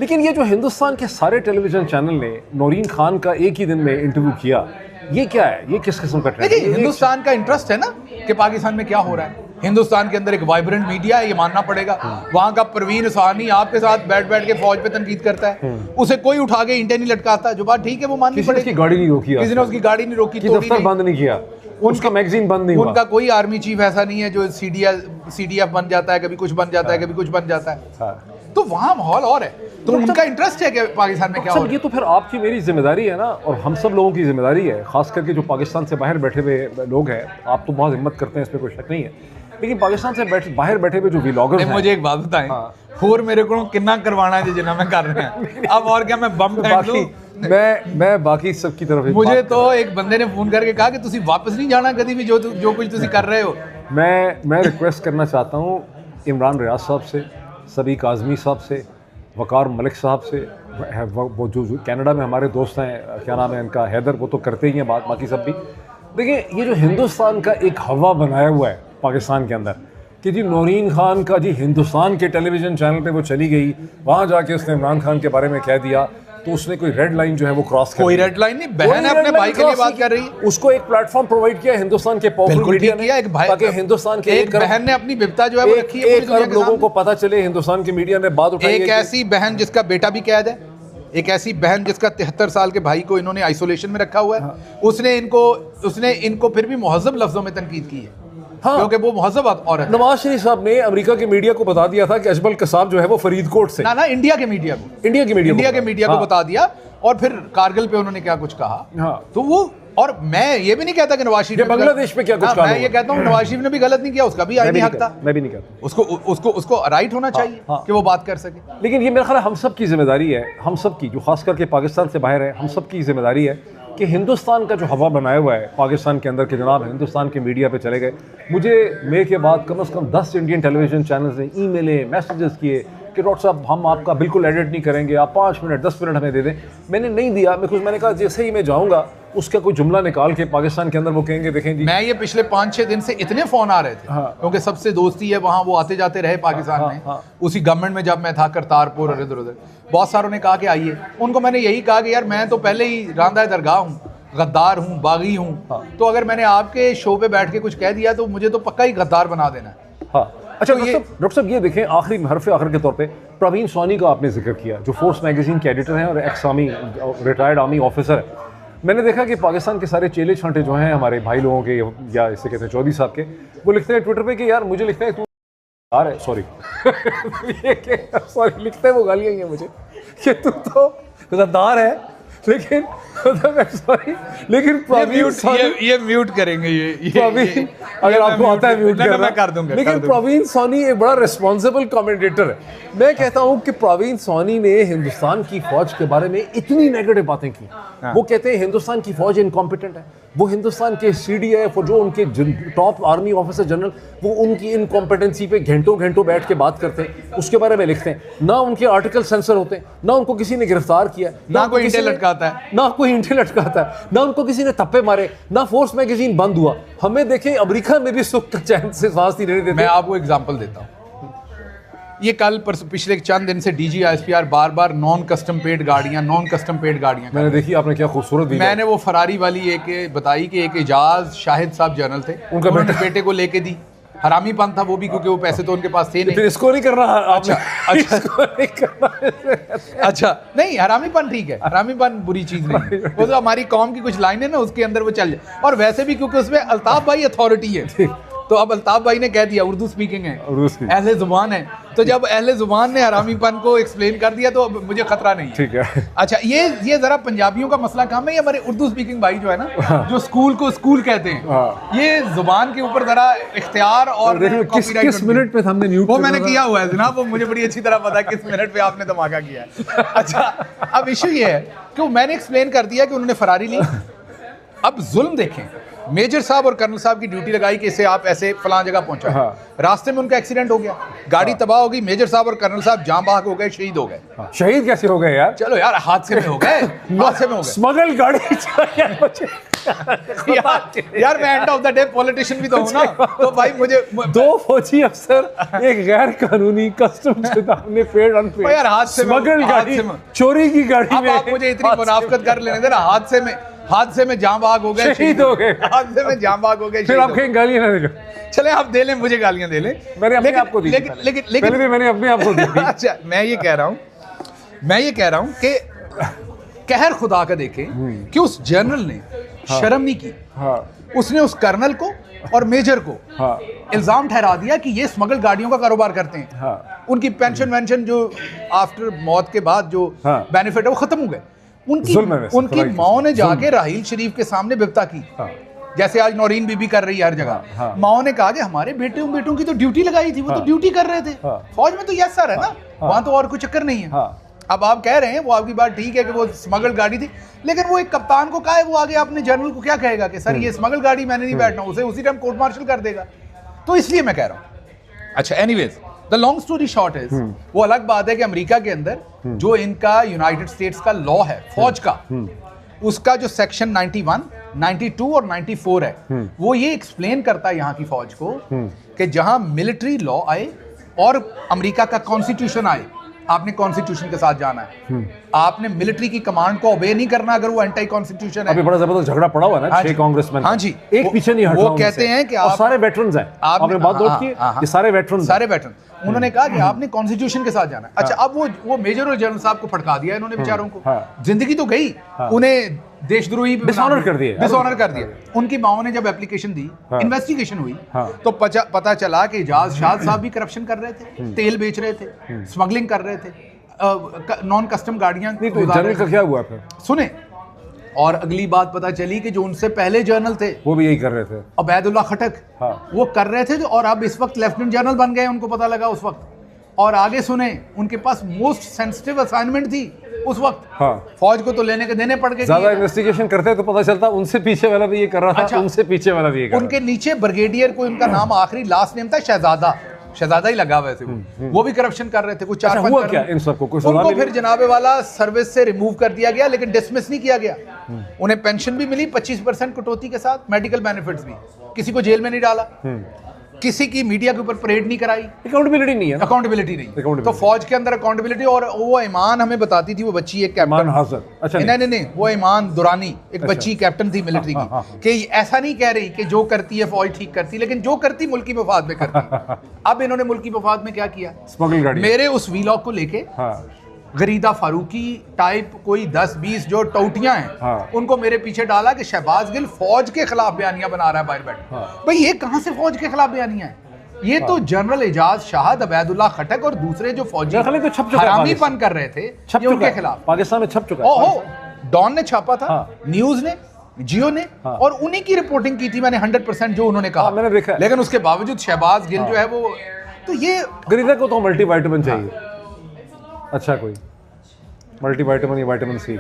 लेकिन ये जो हिंदुस्तान के सारे टेलीविजन चैनल ने नौरीन खान का एक ही दिन में इंटरव्यू किया, ये क्या है, ये किस किस्म का ट्रेंड है? हिंदुस्तान का इंटरेस्ट है ना कि पाकिस्तान में क्या हो रहा है। हिंदुस्तान के अंदर एक वाइब्रेंट मीडिया है, ये मानना पड़ेगा। वहाँ का परवीन सानी आपके साथ बैठ बैठ के फौज पे तनकीद करता है, उसे कोई उठा के ईंटें नहीं लटकाता, जो बात ठीक है वो माननी पड़ेगी। गाड़ी नहीं रोकी, किसी ने उसकी गाड़ी नहीं रोकी, दफ्तर बंद नहीं किया, उनका मैगजीन बंद नहीं हुआ। उनका कोई आर्मी चीफ ऐसा नहीं है जो CDF बन जाता है, कभी कुछ बन जाता है, कभी कुछ बन जाता है। तो वहाँ माहौल और है, तो उनका इंटरेस्ट है कि पाकिस्तान में क्या हो रहा है। ये तो फिर आपकी मेरी जिम्मेदारी है ना, और हम सब लोगों की जिम्मेदारी है, खास करके जो पाकिस्तान से बाहर बैठे हुए लोग हैं। आप तो बहुत हिम्मत करते हैं, इस पर कोई शक नहीं है, लेकिन पाकिस्तान से बाहर बैठे हुए जो व्लॉगर्स हैं, मुझे एक बात बताएं, होर मेरे को कितना करवाना है जिन्हें मैं कर रहे हैं। अब और क्या मैं बम फेंक दूं? मैं बाकी सब की तरफ मुझे तो एक बंदे ने फोन करके कहा कि तुसी वापस नहीं जाना कभी भी, जो कुछ तुसी कर रहे हो। मैं रिक्वेस्ट करना चाहता हूँ इमरान रियाज साहब से, सदीक आज़मी साहब से, वकार मलिक साहब से, वो जो कनाडा में हमारे दोस्त हैं, क्या नाम है इनका, हैदर, वो तो करते ही हैं बात, बाकी सब भी। देखिए ये जो हिंदुस्तान का एक हवा बनाया हुआ है पाकिस्तान के अंदर कि जी नौरीन खान का जी हिंदुस्तान के टेलीविज़न चैनल पे वो चली गई, वहाँ जाके उसने इमरान खान के बारे में कह दिया, तो उसने कोई रेड लाइन जो है वो क्रॉस कर, कोई रेड लाइन नहीं, बहन अपने भाई के लिए बात कर रही है, उसको एक प्लेटफॉर्म प्रोवाइड किया हिंदुस्तान के पॉपुलर मीडिया ने, एक भाई, ताकि हिंदुस्तान के एक बहन ने अपनी विपता जो है वो रखी है, 1 अरब लोगों को पता चले, हिंदुस्तान की मीडिया ने बात उठाई। एक ऐसी बहन जिसका बेटा भी कैद है, एक ऐसी बहन जिसका 73 साल के भाई को इन्होंने आइसोलेशन में रखा हुआ है, उसने इनको फिर भी मुहज़्ज़ब लफ्जों में तनकीद की है। हाँ, क्योंकि वो मुहज़्ज़ब औरत। नवाज शरीफ साहब ने अमेरिका के मीडिया को बता दिया था कि अजमल कसाब जो है वो फरीदकोट से, ना इंडिया के मीडिया को बता दिया, और फिर कारगिल पे उन्होंने क्या कुछ कहा। हाँ। तो वो, और मैं ये भी नहीं कहता कि नवाज शरीफ ने बांग्लादेश पे क्या कुछ कहा, मैं ये कहता हूँ नवाज शरीफ ने भी गलत नहीं किया, उसका भी आईनी हक था। मैं भी नहीं कहता, उसको राइट होना चाहिए कि वो बात कर सके। लेकिन ये मेरा ख्याल हम सब की जिम्मेदारी है, हम सब की, जो खास करके पाकिस्तान से बाहर है, हम सब की जिम्मेदारी है कि हिंदुस्तान का जो हवा बनाया हुआ है पाकिस्तान के अंदर के जनाब हिंदुस्तान के मीडिया पे चले गए। मुझे मे के बाद कम से कम 10 इंडियन टेलीविजन चैनल्स ने ईमेलें, मैसेजेस किए कि डॉक्टर साहब हम आपका बिल्कुल एडिट नहीं करेंगे, आप 5 मिनट 10 मिनट हमें दे दें। मैंने नहीं दिया, मैंने कहा जैसे ही मैं जाऊँगा उसका कोई जुमला निकाल के पाकिस्तान के अंदर वो कहेंगे देखें जी। मैं ये पिछले 5-6 दिन से इतने फ़ोन आ रहे थे, क्योंकि सबसे दोस्ती है वहाँ, वो आते जाते रहे पाकिस्तान में। उसी गवर्नमेंट में जब मैं था, करतारपुर और इधर उधर, बहुत सारों ने कहा कि आइए। उनको मैंने यही कहा कि यार मैं तो पहले ही रांदा दरगाह हूँ, गद्दार हूँ, बागी हूँ, तो अगर मैंने आपके शो पे बैठ के कुछ कह दिया तो मुझे तो पक्का ही गद्दार बना देना है। हाँ अच्छा, डॉक्टर साहब ये देखें, आखिरी हरफ आखिर के तौर पे प्रवीण सोनी का आपने जिक्र किया, जो फोर्स मैगजीन के एडिटर हैं और ex army, retired army officer है। मैंने देखा कि पाकिस्तान के सारे चेले छांटे जो हैं हमारे भाई लोगों के, या इसे कहते हैं चौधरी साहब के, वो लिखते हैं ट्विटर पे कि यार मुझे लिखते हैं तू यार है, सॉरी लिखते हैं वो गालियाँ हैं मुझे कि तू तो गद्दार है, लेकिन ये म्यूट करेंगे, ये अगर आपको आता है म्यूट करना, मैं कर दूंगा। लेकिन प्रवीण सोनी एक बड़ा रिस्पॉन्सिबल कमेंटेटर है। मैं कहता हूं कि प्रवीण सोनी ने हिंदुस्तान की फौज के बारे में इतनी नेगेटिव बातें की। वो कहते हैं हिंदुस्तान की फौज इनकॉम्पिटेंट है, वो हिंदुस्तान के CDF और जो उनके टॉप आर्मी ऑफिसर जनरल, वो उनकी इनकॉम्पिटेंसी पे घंटों घंटों बैठ के बात करते हैं, उसके बारे में लिखते हैं। ना उनके आर्टिकल सेंसर होते हैं, ना उनको किसी ने गिरफ्तार किया, ना कोई ईंटें लटकाता है, ना उनको किसी ने थप्पे मारे, ना फोर्स मैगजीन बंद हुआ। हमें देखें अमेरिका में भी सुख चैन से सांस नहीं लेने देते। मैं आपको एग्जांपल देता हूँ, ये कल पिछले चंद दिन से DG ISPR बार नॉन कस्टम पेड गाड़ियाँ मैंने देखी, आपने क्या खूबसूरत दी। मैंने वो फरारी वाली एक बताई कि एक एजाज शाहिद साहब जर्नल थे, उनका बेटे को लेके दी। हरामीपन था वो भी, क्योंकि वो पैसे तो उनके पास थे नहीं। फिर इसको नहीं करना। अच्छा नहीं, हरामीपन ठीक है, हरामीपन बुरी चीज नहीं, वो तो हमारी कौम की कुछ लाइन है ना, उसके अंदर वो चल जाए। और वैसे भी क्योंकि उसमें अल्ताफ भाई अथॉरिटी है, तो अब अल्ताफ भाई ने कह दिया, उर्दू स्पीकिंग है, अहले जुबान है, तो जब अहले जुबान ने हरामीपन को एक्सप्लेन कर दिया तो अब मुझे खतरा नहीं है। ठीक है। अच्छा, ये जरा पंजाबियों का मसला काम है, ये हमारे उर्दू स्पीकिंग भाई जो है ना, जो स्कूल को स्कूल कहते हैं, ये जुबान के ऊपर जरा इख्तियार और किस मिनट पे हमने न्यूट वो मैंने किया हुआ है जनाब, वो मुझे बड़ी अच्छी तरह पता है किस मिनट पे आपने धमाका किया है। अच्छा, अब इशू ये है कि मैंने एक्सप्लेन कर दिया कि उन्होंने फरारी ली। अब जुल्म देखें, मेजर साहब और कर्नल साहब की ड्यूटी लगाई कि इसे आप ऐसे फलां जगह पहुंचा। रास्ते में उनका एक्सीडेंट हो गया, गाड़ी तबाह हो गई, मेजर साहब और कर्नल साहब जान बहक हो गए, शहीद हो गए। शहीद कैसे हो गए यार? चलो यार, हादसे में हो गए, हादसे में हो गए। स्मगल गाड़ी यार मैं end of the day politician भी तो हूं ना, तो भाई मुझे 2 फौजी अफसर एक गैर कानूनी कस्टम से हमने पेड़ अनपेड़ यार हादसे में, स्मगल गाड़ी, चोरी की गाड़ी में। आप मुझे इतनी मुनाफकत कर लेने देना, हादसे में जान बहक हो गए, शहीद हो गए, हादसे में जान बहक हो गए। फिर आप कहीं गालियां ना दें। चले आप दे लें, मुझे गालियां दे लें, मैंने अपने आप को दी, लेकिन पहले भी मैंने अपने आप को दी। अच्छा, मैं ये कह रहा हूं कि कहर खुदा का देखें कि उस जनरल ने शर्म नहीं की। उसने उस कर्नल को और मेजर को इल्जाम ठहरा दिया कि ये स्मगल गाड़ियों का कारोबार करते हैं। उनकी पेंशन वेंशन जो आफ्टर मौत के बाद जो बेनिफिट है वो खत्म हो गए। उनकी माओ ने जाके राहील शरीफ के सामने बिपता की, जैसे आज नौरीन बीबी कर रही है हर जगह। माओ ने कहा कि हमारे बेटों की तो ड्यूटी लगाई थी, वो तो ड्यूटी कर रहे थे। फौज में तो यस सर है ना, वहां तो और कोई चक्कर नहीं है। अब आप कह रहे हैं, वो आपकी बात ठीक है कि वो स्मगल गाड़ी थी, लेकिन वो एक कप्तान को कहा है, वो आगे अपने जनरल को क्या कहेगा कि सर ये स्मगल गाड़ी मैंने नहीं बैठना, उसे उसी टाइम कोर्ट मार्शल कर देगा। तो इसलिए मैं कह रहा हूं। अच्छा, anyways the long story short is, वो अलग बात है कि अमेरिका के अंदर जो इनका यूनाइटेड स्टेट्स का लॉ है फौज का, उसका जो सेक्शन 91, 92 और 94 है, वो ये एक्सप्लेन करता है यहाँ की फौज को कि जहां मिलिट्री लॉ आए और अमेरिका का कॉन्स्टिट्यूशन आए, आपने कॉन्स्टिट्यूशन के साथ जाना है। आपने मिलिट्री की कमांड को ओबे नहीं करना अगर वो एंटी कॉन्स्टिट्यूशन है। अभी बड़ा जबरदस्त झगड़ा पड़ा हुआ है ना 6 कांग्रेसमैन। हाँ जी, एक पीछे नहीं हट रहा। वो कहते हैं कि आप सारे वेटरन्स हैं। आपने बात नोट की कि सारे वेटरन। उन्होंने कहा कि आपने कॉन्स्टिट्यूशन के साथ जाना है। अच्छा, अब वो मेजर और जनरल साहब को फटका दिया इन्होंने बेचारों को। जिंदगी तो गई, उन्हें देशद्रोही डिसऑनर कर दिया। उनकी माओ ने जब एप्लीकेशन दी, इन्वेस्टिगेशन हुई, तो पता चला कि इजाज शाह साहब भी करप्शन कर रहे थे, तेल बेच रहे थे, स्मगलिंग कर रहे थे, नॉन कस्टम गाड़ियां। जनरल का क्या हुआ फिर? सुने, और अगली बात पता चली कि जो उनसे पहले जनरल थे वो भी यही कर रहे थे, अबैदुल्ला खटक, वो कर रहे थे, और अब इस वक्त लेफ्टिनेंट जनरल बन गए, उनको पता लगा उस वक्त। और आगे सुने, उनके पास मोस्ट सेंसिटिव असाइनमेंट थी उस वक्त। फौज को तो लेने के देने पड़ गए। ज्यादा इन्वेस्टिगेशन करते तो पता चलता उनसे पीछे वाला भी ये कर रहा था, उनसे पीछे वाला भी ये कर रहा था। उनके नीचे ब्रिगेडियर को, उनका नाम आखिरी लास्ट नेम था शहजादा ही लगा वैसे, वो भी करप्शन कर रहे थे कुछ 4-5। हुआ क्या इन सबको? कुछ उनको फिर जनाबे वाला सर्विस से रिमूव कर दिया गया, लेकिन डिसमिस नहीं किया गया। उन्हें पेंशन भी मिली 25% कटौती के साथ, मेडिकल बेनिफिट्स भी, किसी को जेल में नहीं डाला, किसी की मीडिया के ऊपर परेड नहीं कराई। अकाउंटेबिलिटी नहीं है, अकाउंटेबिलिटी नहीं। तो फौज के अंदर अकाउंटेबिलिटी। और वो ईमान हमें बताती थी, वो बच्ची एक कैप्टन, अच्छा नहीं, वो ईमान दुरानी एक बच्ची कैप्टन थी मिलिट्री की, कि ऐसा नहीं कह रही कि जो करती है फौज ठीक करती, लेकिन जो करती मुल्की मफाद में करती। अब इन्होंने मुल्की मफाद में क्या किया? स्मगल गाड़ी। मेरे उस वीलॉग को लेके गरीदा फारूकी टाइप कोई 10-20 जो टौटियां हैं, उनको मेरे पीछे डाला कि शहबाज गिल फौज के खिलाफ बयानियां बना रहा है बाहर बैठ। भाई ये कहां से फौज के खिलाफ बयानियां हैं? ये तो जनरल एजाज शाह, अबैदुल्ला खटक और दूसरे जो फौजी हरामीपन कर रहे थे, ये उनके खिलाफ पाकिस्तान में छप चुका है। ओहो, डॉन ने छापा था, न्यूज ने, जियो ने, और उन्हीं की रिपोर्टिंग की थी मैंने 100% जो उन्होंने कहा, मैंने देखा। लेकिन उसके बावजूद शहबाज गिल जो है वो, तो ये गरीदा को तो मल्टीविटामिन चाहिए। अच्छा, कोई मल्टीविटामिन या विटामिन सी।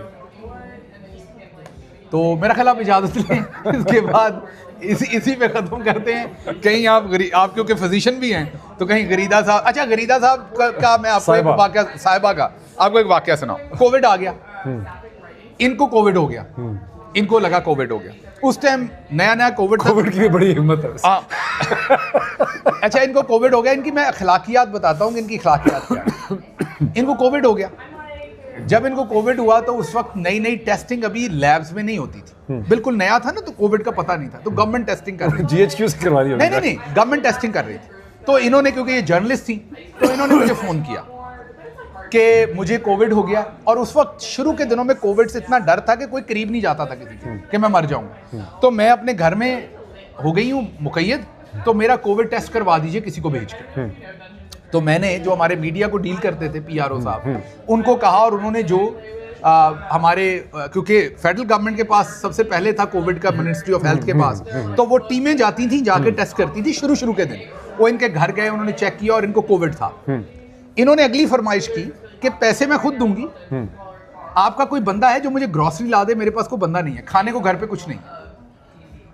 तो मेरा ख्याल आप इजाजत लें, इसके बाद इसी पे खत्म करते हैं। कहीं आप क्योंकि फिजिशियन भी हैं, तो कहीं गरीदा साहब, अच्छा गरीदा साहब का मैं आपको एक वाकया, साहिबा का आपको एक वाकया सुनाऊं। कोविड आ गया, इनको कोविड हो गया, इनको लगा कोविड हो गया। उस टाइम नया कोविड की भी बड़ी हिम्मत है। अच्छा, इनको कोविड हो गया, इनकी मैं अखलाकियात बताता हूँ कि इनकी अखलाकियात क्या है। इनको कोविड हो गया। जब इनको कोविड हुआ तो उस वक्त नई टेस्टिंग अभी लैब्स में नहीं होती थी, बिल्कुल नया था ना, तो कोविड का पता नहीं था, तो गवर्नमेंट टेस्टिंग कर रही थी। जीएचक्यू से करवा रही है? नहीं, गवर्नमेंट टेस्टिंग कर रही थी। तो इन्होंने, क्योंकि ये जर्नलिस्ट थी, तो इन्होंने मुझे फोन किया कि मुझे कोविड हो गया। और उस वक्त शुरू के दिनों में कोविड से इतना डर था कि कोई करीब नहीं जाता था किसी के, कि मैं मर जाऊंगा। तो मैं अपने घर में हो गई हूँ मुकैयद, तो मेरा कोविड टेस्ट करवा दीजिए किसी को भेज के। तो मैंने जो हमारे मीडिया को डील करते थे पीआरओ साहब, उनको कहा, और उन्होंने जो हमारे क्योंकि फेडरल गवर्नमेंट के पास सबसे पहले था कोविड का, मिनिस्ट्री ऑफ हेल्थ के पास, तो वो टीमें जाती थी, जाके टेस्ट करती थी शुरू के दिन। वो इनके घर गए, उन्होंने चेक किया और इनको कोविड था। इन्होंने अगली फरमाइश की कि पैसे मैं खुद दूंगी, आपका कोई बंदा है जो मुझे ग्रोसरी ला दे, मेरे पास कोई बंदा नहीं है, खाने को घर पे कुछ नहीं,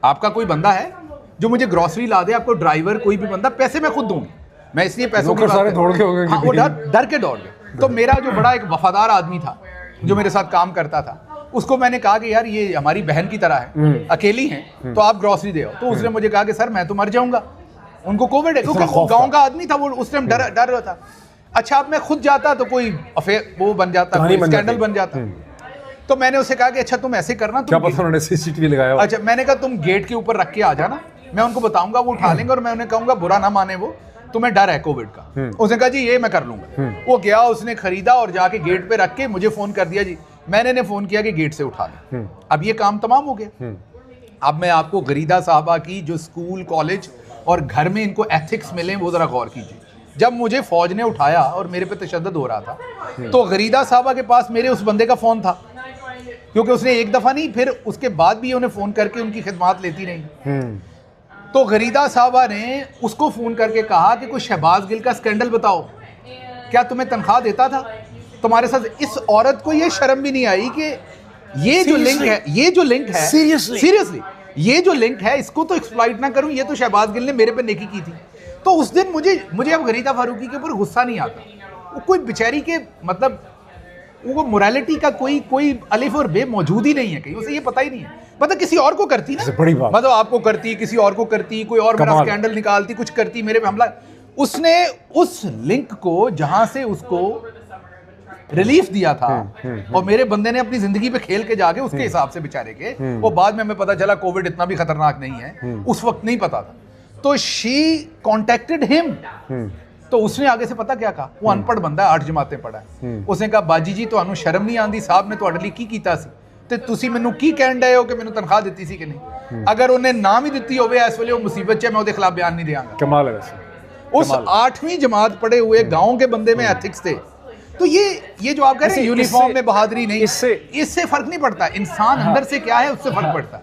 आपका कोई बंदा है जो मुझे ग्रोसरी ला दे, आपको ड्राइवर कोई भी बंदा, पैसे मैं खुद दूंगी। मैं इसलिए पैसों की सारे दौड़ के हो गए, हाँ, वो डर के दौड़ गए। तो मेरा जो बड़ा एक वफादार आदमी था जो मेरे साथ काम करता था, उसको मैंने कहा कि यार ये हमारी बहन की तरह है, अकेली हैं, तो आप ग्रोसरी दे आओ। तो उसने मुझे कहा कि सर मैं तो मर जाऊंगा, उनको कोविड है, क्योंकि गांव का आदमी था वो, उस टाइम डर रहा था। अच्छा, अब मैं खुद जाता तो कोई अफेयर वो बन जाता, स्कैंडल बन जाता। तो मैंने उसे कहा कि अच्छा तुम ऐसे करना, क्या पता उन्होंने सीसीटीवी लगाया। अच्छा, मैंने कहा तुम गेट के ऊपर रख के आ जाना, मैं उनको बताऊंगा, वो उठा लेंगे, और मैं उन्हें कहूंगा बुरा ना माने, वो तुम्हें डर है कोविड का। उसने कहा जी ये मैं कर लूंगा। वो गया, उसने खरीदा और जाके गेट पे रख के मुझे फोन कर दिया, जी मैंने ने फोन किया कि गेट से उठा लें। अब ये काम तमाम हो गया। अब मैं आपको गरीदा साहबा की जो स्कूल कॉलेज और घर में इनको एथिक्स मिले वो जरा गौर कीजिए। जब मुझे फौज ने उठाया और मेरे पे तशद्दुद हो रहा था, तो गरीदा साहबा के पास मेरे उस बंदे का फोन था, क्योंकि उसने एक दफा नहीं, फिर उसके बाद भी उन्हें फोन करके उनकी खिदमत लेती रही। तो गरीदा साहबा ने उसको फोन करके कहा कि कोई शहबाज गिल का स्कैंडल बताओ, क्या तुम्हें तनख्वाह देता था तुम्हारे साथ? इस औरत को ये शर्म भी नहीं आई कि ये जो लिंक है, ये जो लिंक है, सीरियसली ये जो लिंक है, इसको तो एक्सप्लॉइट ना करूं, ये तो शहबाज गिल ने मेरे पे नेकी की थी। तो उस दिन मुझे अब गरीदा फारूकी के ऊपर गुस्सा नहीं आता। वो कोई बेचारी के मतलब वो मोरालिटी का कोई अलिफ और बे मौजूद ही नहीं है कहीं, उसे ये पता ही नहीं है। मतलब किसी और को करती ना, बड़ी बात, मतलब आपको करती, किसी और को करती, कोई और मेरा स्कैंडल निकालती, कुछ करती, मेरे पे हमला। उसने उस लिंक को जहां से उसको रिलीफ दिया था, और मेरे बंदे ने अपनी जिंदगी पे खेल के जाके उसके हिसाब से बेचारे के, वो बाद में हमें पता चला कोविड इतना भी खतरनाक नहीं है, उस वक्त नहीं पता था। तो शी कॉन्टेक्टेड हिम, तो उसने आगे से पता क्या कहा, वो अनपढ़ बंदा है, 8 जमातें पढ़ा है। उसने कहा बाजी जी ਤੁਹਾਨੂੰ शर्म नहीं आती, साहब ने ਤੁਹਾਡੇ ਲਈ ਕੀ ਕੀਤਾ ਸੀ ਤੇ ਤੁਸੀਂ ਮੈਨੂੰ ਕੀ ਕਹਿਣ ਡਏ ਹੋ ਕਿ ਮੈਨੂੰ ਤਨਖਾਹ ਦਿੱਤੀ ਸੀ ਕਿ ਨਹੀਂ? अगर उन्हें नाम ही ਦਿੱਤੀ ਹੋਵੇ ਇਸ ਵੇਲੇ ਉਹ ਮੁਸੀਬਤ 'ਚ मैं ਉਹਦੇ खिलाफ बयान नहीं देंगा। कमाल है वैसे, उस 8वीं जमात पढ़े हुए गांव के बंदे में एथिक्स थे। तो ये जो आप कह रहे हैं यूनिफॉर्म में बहादुरी नहीं, इससे फर्क नहीं पड़ता, इंसान अंदर से क्या है उससे फर्क पड़ता है।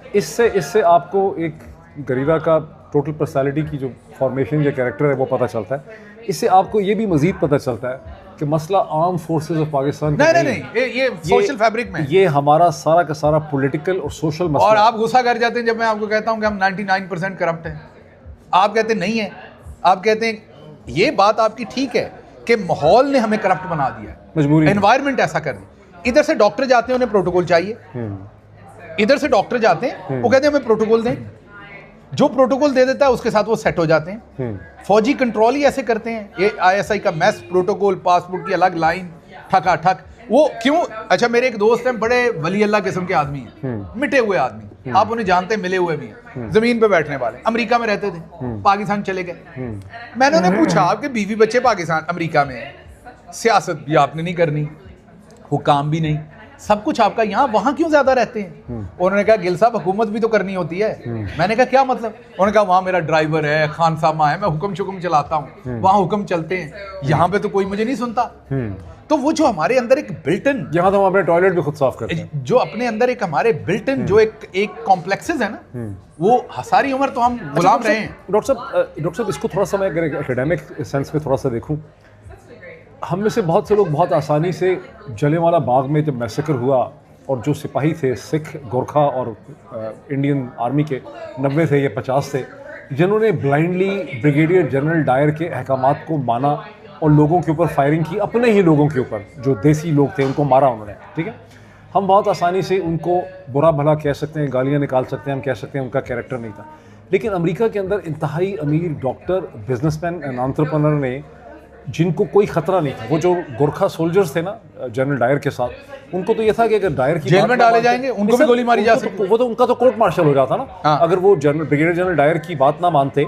इससे आपको एक गरीदा का टोटल पर्सनालिटी की जो फॉर्मेशन या कैरेक्टर है वो पता चलता है। इससे आपको ये भी मजीद पता चलता है कि मसला आर्म फोर्सेस ऑफ पाकिस्तान नहीं, ये सोशल फैब्रिक में, ये हमारा सारा का सारा पॉलिटिकल और सोशल मसला। और आप गुस्सा कर जाते हैं जब मैं आपको कहता हूं कि हम 99% करप्ट हैं, आप कहते नहीं है, आप कहते हैं ये बात आपकी ठीक है कि माहौल ने हमें करप्ट बना दिया है, मजबूरी, एनवायरनमेंट ऐसा कर दी। इधर से डॉक्टर जाते हैं, उन्हें प्रोटोकॉल चाहिए, इधर से डॉक्टर जाते हैं, वो कहते हैं हमें प्रोटोकॉल दें, जो प्रोटोकॉल दे देता है उसके साथ वो सेट हो जाते हैं। फौजी कंट्रोल ही ऐसे करते हैं, ये ISI का मैस प्रोटोकॉल, पासपोर्ट की अलग लाइन, ठका ठक, वो क्यों? अच्छा, मेरे एक दोस्त हैं, बड़े वली अल्लाह किस्म के आदमी हैं, मिटे हुए आदमी, आप उन्हें जानते हैं, मिले हुए भी हैं, जमीन पे बैठने वाले, अमेरिका में रहते थे, पाकिस्तान चले गए। मैंने उन्हें पूछा आपके बीवी बच्चे पाकिस्तान अमेरिका में हैं, सियासत भी आपने नहीं करनी, हुकाम भी नहीं, सब कुछ आपका यहाँ, वहाँ क्यों ज्यादा रहते हैं? उन्होंने कहा गिल साहब हुकूमत भी तो करनी होती है। मैंने कहा क्या मतलब? उन्होंने कहा वहाँ मेरा ड्राइवर है, खानसामा है, मैं हुक्म शुक्म चलाता हूँ, वहाँ हुक्म चलते हैं, यहाँ पे तो कोई मुझे नहीं सुनता। तो वो जो हमारे अंदर एक बिल्टन, यहाँ तो हम अपने टॉयलेट भी खुद साफ करते हैं, जो अपने अंदर एक हमारे बिल्टन जो एक कॉम्प्लेक्सेस है ना, वो सारी उम्र तो हम गुलाम रहे हैं। डॉक्टर साहब इसको थोड़ा सा मैं अगर एकेडमिक सेंस में थोड़ा सा देखूँ, हम में से बहुत से लोग बहुत आसानी से जलियांवाला बाग में जब मैसेकर हुआ और जो सिपाही थे, सिख, गोरखा और इंडियन आर्मी के 90 थे या 50 थे, जिन्होंने ब्लाइंडली ब्रिगेडियर जनरल डायर के अहकामात को माना और लोगों के ऊपर फायरिंग की, अपने ही लोगों के ऊपर जो देसी लोग थे उनको मारा उन्होंने, ठीक है। हम बहुत आसानी से उनको बुरा भला कह सकते हैं, गालियाँ निकाल सकते हैं, हम कह सकते हैं उनका कैरेक्टर नहीं था। लेकिन अमेरिका के अंदर इंतहाई अमीर डॉक्टर, बिजनेसमैन एंड एंटरप्रेन्योर ने, जिनको कोई खतरा नहीं था, वो जो गोरखा सोल्जर्स थे ना जनरल डायर के साथ, उनको तो ये था कि अगर डायर की जेल में डाले जाएंगे, उनको भी गोली मारी जा सकती है, वो तो उनका तो कोर्ट मार्शल हो जाता ना। हाँ। अगर वो ब्रिगेडियर जनरल डायर की बात ना मानते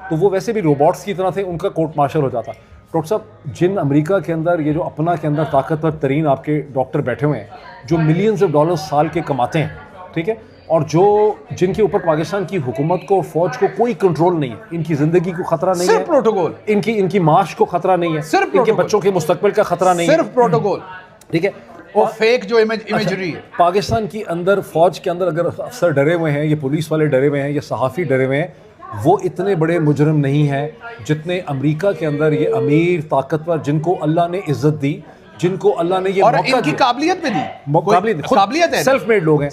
तो वो वैसे भी रोबोट्स की तरह थे, उनका कोर्ट मार्शल हो जाता। डॉक्टर साहब, जिन अमेरिका के अंदर ये जो अपना के अंदर ताकतवर तरीन आपके डॉक्टर बैठे हुए हैं, जो मिलियंस ऑफ डॉलर्स साल के कमाते हैं, ठीक है, और जो जिनके ऊपर पाकिस्तान की हुकूमत को, फौज को कोई कंट्रोल नहीं है, इनकी जिंदगी को खतरा नहीं है, सिर्फ प्रोटोकॉल, इनकी माश को खतरा नहीं है, सिर्फ इनके बच्चों के मुस्तकबिल का खतरा नहीं है, सिर्फ प्रोटोकॉल, ठीक है। और फेक जो इमेजरी है। पाकिस्तान के अंदर, फौज के अंदर अगर अफसर डरे हुए हैं, ये पुलिस वाले डरे हुए हैं, ये सहाफ़ी डरे हुए हैं, वो इतने बड़े मुजरिम नहीं हैं जितने अमेरिका के अंदर ये अमीर, ताकतवर, जिनको अल्लाह ने इज्जत दी, जिनको अल्लाह ने ये और मौका इनकी दिया, काबिलियत भी दी, काबिलियत है, सेल्फ मेड लोग हैं,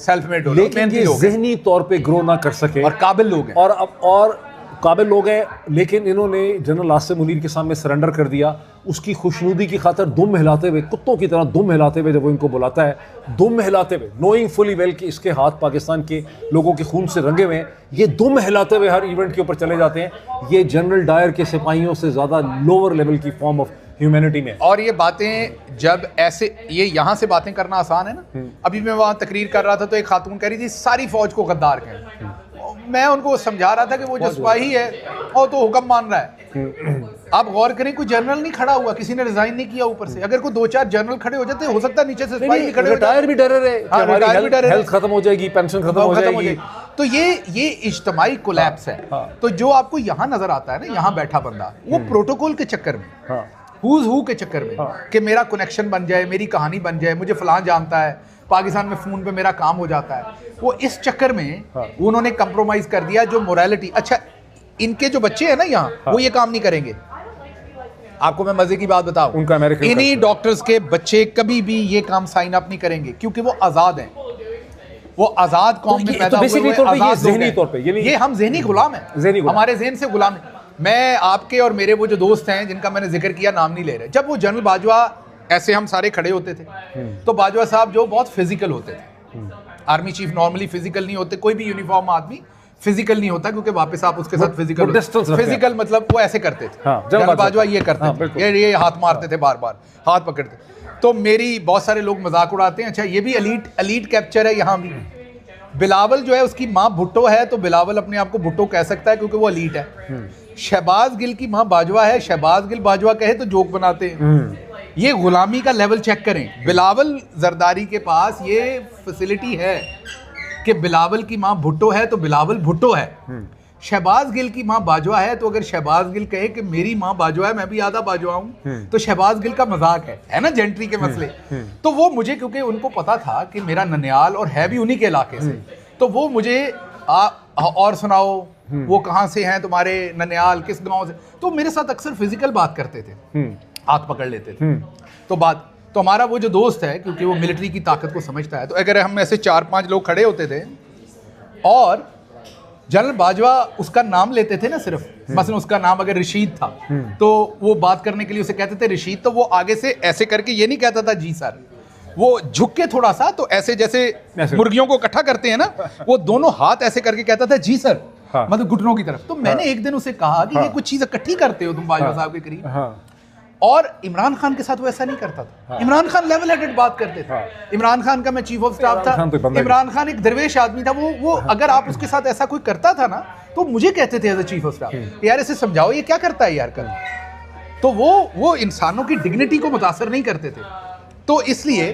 लेकिन ये जहनी तौर पे ग्रो ना कर सके, और काबिल लोग हैं, और काबिल लोग हैं, लेकिन इन्होंने जनरल आसिम मुनीर के सामने सरेंडर कर दिया। उसकी खुशनुदी की खातर दुम हिलाते हुए, कुत्तों की तरह दुम हिलाते हुए जब वो इनको बुलाता है, दुम हिलाते हुए, नोइंग फुली वेल कि इसके हाथ पाकिस्तान के लोगों के खून से रंगे हुए हैं, ये दुम हिलाते हुए हर इवेंट के ऊपर चले जाते हैं। ये जनरल डायर के सिपाहियों से ज़्यादा लोअर लेवल की फॉर्म ऑफ ह्यूमैनिटी में। और ये बातें जब ऐसे, ये यहाँ से बातें करना आसान है ना। अभी मैं वहाँ तकरीर कर रहा था तो एक खातून कह रही थी सारी फौज को गद्दार कहें। मैं उनको समझा रहा था कि वो जो सिपाही है वो तो हुक्म मान रहा है। आप गौर करें, कोई जनरल नहीं खड़ा हुआ, किसी ने रिजाइन नहीं किया ऊपर से। अगर कोई 2-4 जनरल खड़े हो जाते, हो सकता है नीचे से सिपाही भी खड़े हो जाते। रिटायर भी डरे रहे, हमारी हेल्थ खत्म हो जाएगी, पेंशन खत्म हो जाएगी। तो ये इज्तिमाई कोलैप्स है। तो जो आपको यहाँ नजर आता है ना, यहाँ बैठा बंदा, वो प्रोटोकॉल के चक्कर में, हुज हु के चक्कर में, कि मेरा कनेक्शन बन जाए, मेरी कहानी बन जाए, मुझे फलां जानता है, पाकिस्तान में फोन पे मेरा काम हो जाता है, वो इस चक्कर में उन्होंने कंप्रोमाइज कर दिया जो मोरालिटी। अच्छा, इनके जो बच्चे हैं ना यहाँ, वो ये काम नहीं करेंगे। आपको मैं मजे की बात बताऊं, उनका इन्हीं डॉक्टर्स के बच्चे कभी भी ये काम साइन अप नहीं करेंगे, क्योंकि वो आजाद हैं, वो आजाद कौम में पैदा हुए, ये हम ज़हनी गुलाम हैं, हमारे ज़हन से गुलाम हैं। मैं आपके और मेरे वो जो दोस्त हैं जिनका मैंने जिक्र किया, नाम नहीं ले रहे, जब वो जनरल बाजवा ऐसे हम सारे खड़े होते थे, तो बाजवा साहब जो बहुत फिजिकल होते थे। आर्मी चीफ नॉर्मली फिजिकल नहीं होते, कोई भी यूनिफॉर्म आदमी फिजिकल नहीं होता, क्योंकि वापस आप उसके साथ फिजिकल मतलब वो ऐसे करते थे। जनरल बाजवा ये करते थे, ये हाथ मारते थे, बार बार हाथ पकड़ते। तो मेरी बहुत सारे लोग मजाक उड़ाते हैं, अच्छा ये भी एलीट कैप्चर है यहाँ भी। बिलावल जो है उसकी माँ भुट्टो है, तो बिलावल अपने आप को भुट्टो कह सकता है क्योंकि वो एलीट है। शहबाज गिल की माँ बाजवा है, शहबाज गिल बाजवा कहे तो जोक बनाते हैं। ये गुलामी का लेवल चेक करें। बिलावल जरदारी के पास ये फैसिलिटी है कि बिलावल की माँ भुट्टो है तो बिलावल भुट्टो है। शहबाज गिल की माँ बाजवा है, तो अगर शहबाज गिल कहे कि मेरी माँ बाजवा है, मैं भी आधा बाजवा हूँ, तो शहबाज गिल का मजाक है ना, जेंट्री के मसले। तो वो मुझे, क्योंकि उनको पता था कि मेरा ननियाल और है भी उन्हीं के इलाके से, तो वो मुझे और सुनाओ वो कहाँ से हैं तुम्हारे ननियाल, किस गांव से, तो मेरे साथ अक्सर फिजिकल बात करते थे, हाथ पकड़ लेते थे। तो हमारा वो जो दोस्त है, क्योंकि वो मिलिट्री की ताकत को समझता है, तो अगर हम ऐसे 4-5 लोग खड़े होते थे और जनरल बाजवा उसका नाम लेते थे ना, सिर्फ मसलन उसका नाम अगर रशीद था, तो वो बात करने के लिए उसे कहते थे रशीद, तो वो आगे से ऐसे करके ये नहीं कहता था जी सर, वो झुक के थोड़ा सा, तो ऐसे जैसे मुर्गियों को इकट्ठा करते हैं ना, वो दोनों हाथ ऐसे करके कहता था जी सर, मतलब घुटनों की तरफ। तो मैंने एक दिन उसे कहा कि ये कुछ चीज इकट्ठी करते हो तुम बाजवा साहब के करीब। और इमरान खान के साथ वो ऐसा नहीं करता था। इमरान खान लेवल हेडेड बात करते थे। इमरान खान का मैं चीफ ऑफ स्टाफ था, इमरान खान एक दरवेश आदमी था, वो अगर आप उसके साथ ऐसा कोई करता था ना, तो मुझे कहते थे as a chief of staff, यार इसे समझाओ ये क्या करता है यार कर। तो वो इंसानों की डिग्निटी को मुतासर नहीं करते थे। तो इसलिए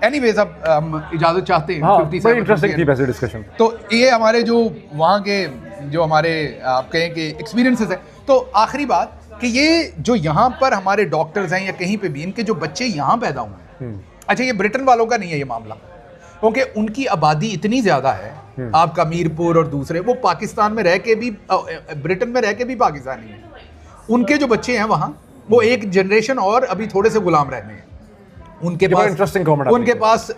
एनीवेज अब हम इजाजत चाहते हैं। इंटरेस्टिंग थी वैसे डिस्कशन। तो ये हमारे जो वहाँ के जो हमारे आप कहें कि एक्सपीरियंसेस है। तो आखिरी बात कि ये जो यहाँ पर हमारे डॉक्टर्स हैं या कहीं पे भी, इनके जो बच्चे यहाँ पैदा हुए हैं, अच्छा ये ब्रिटेन वालों का नहीं है ये मामला, क्योंकि उनकी आबादी इतनी ज़्यादा है, आपका मीरपुर और दूसरे, वो पाकिस्तान में रह के भी, ब्रिटेन में रह के भी पाकिस्तानी हैं। उनके जो बच्चे हैं वहाँ, वो एक जनरेशन और अभी थोड़े से गुलाम रहने हैं। उनके पास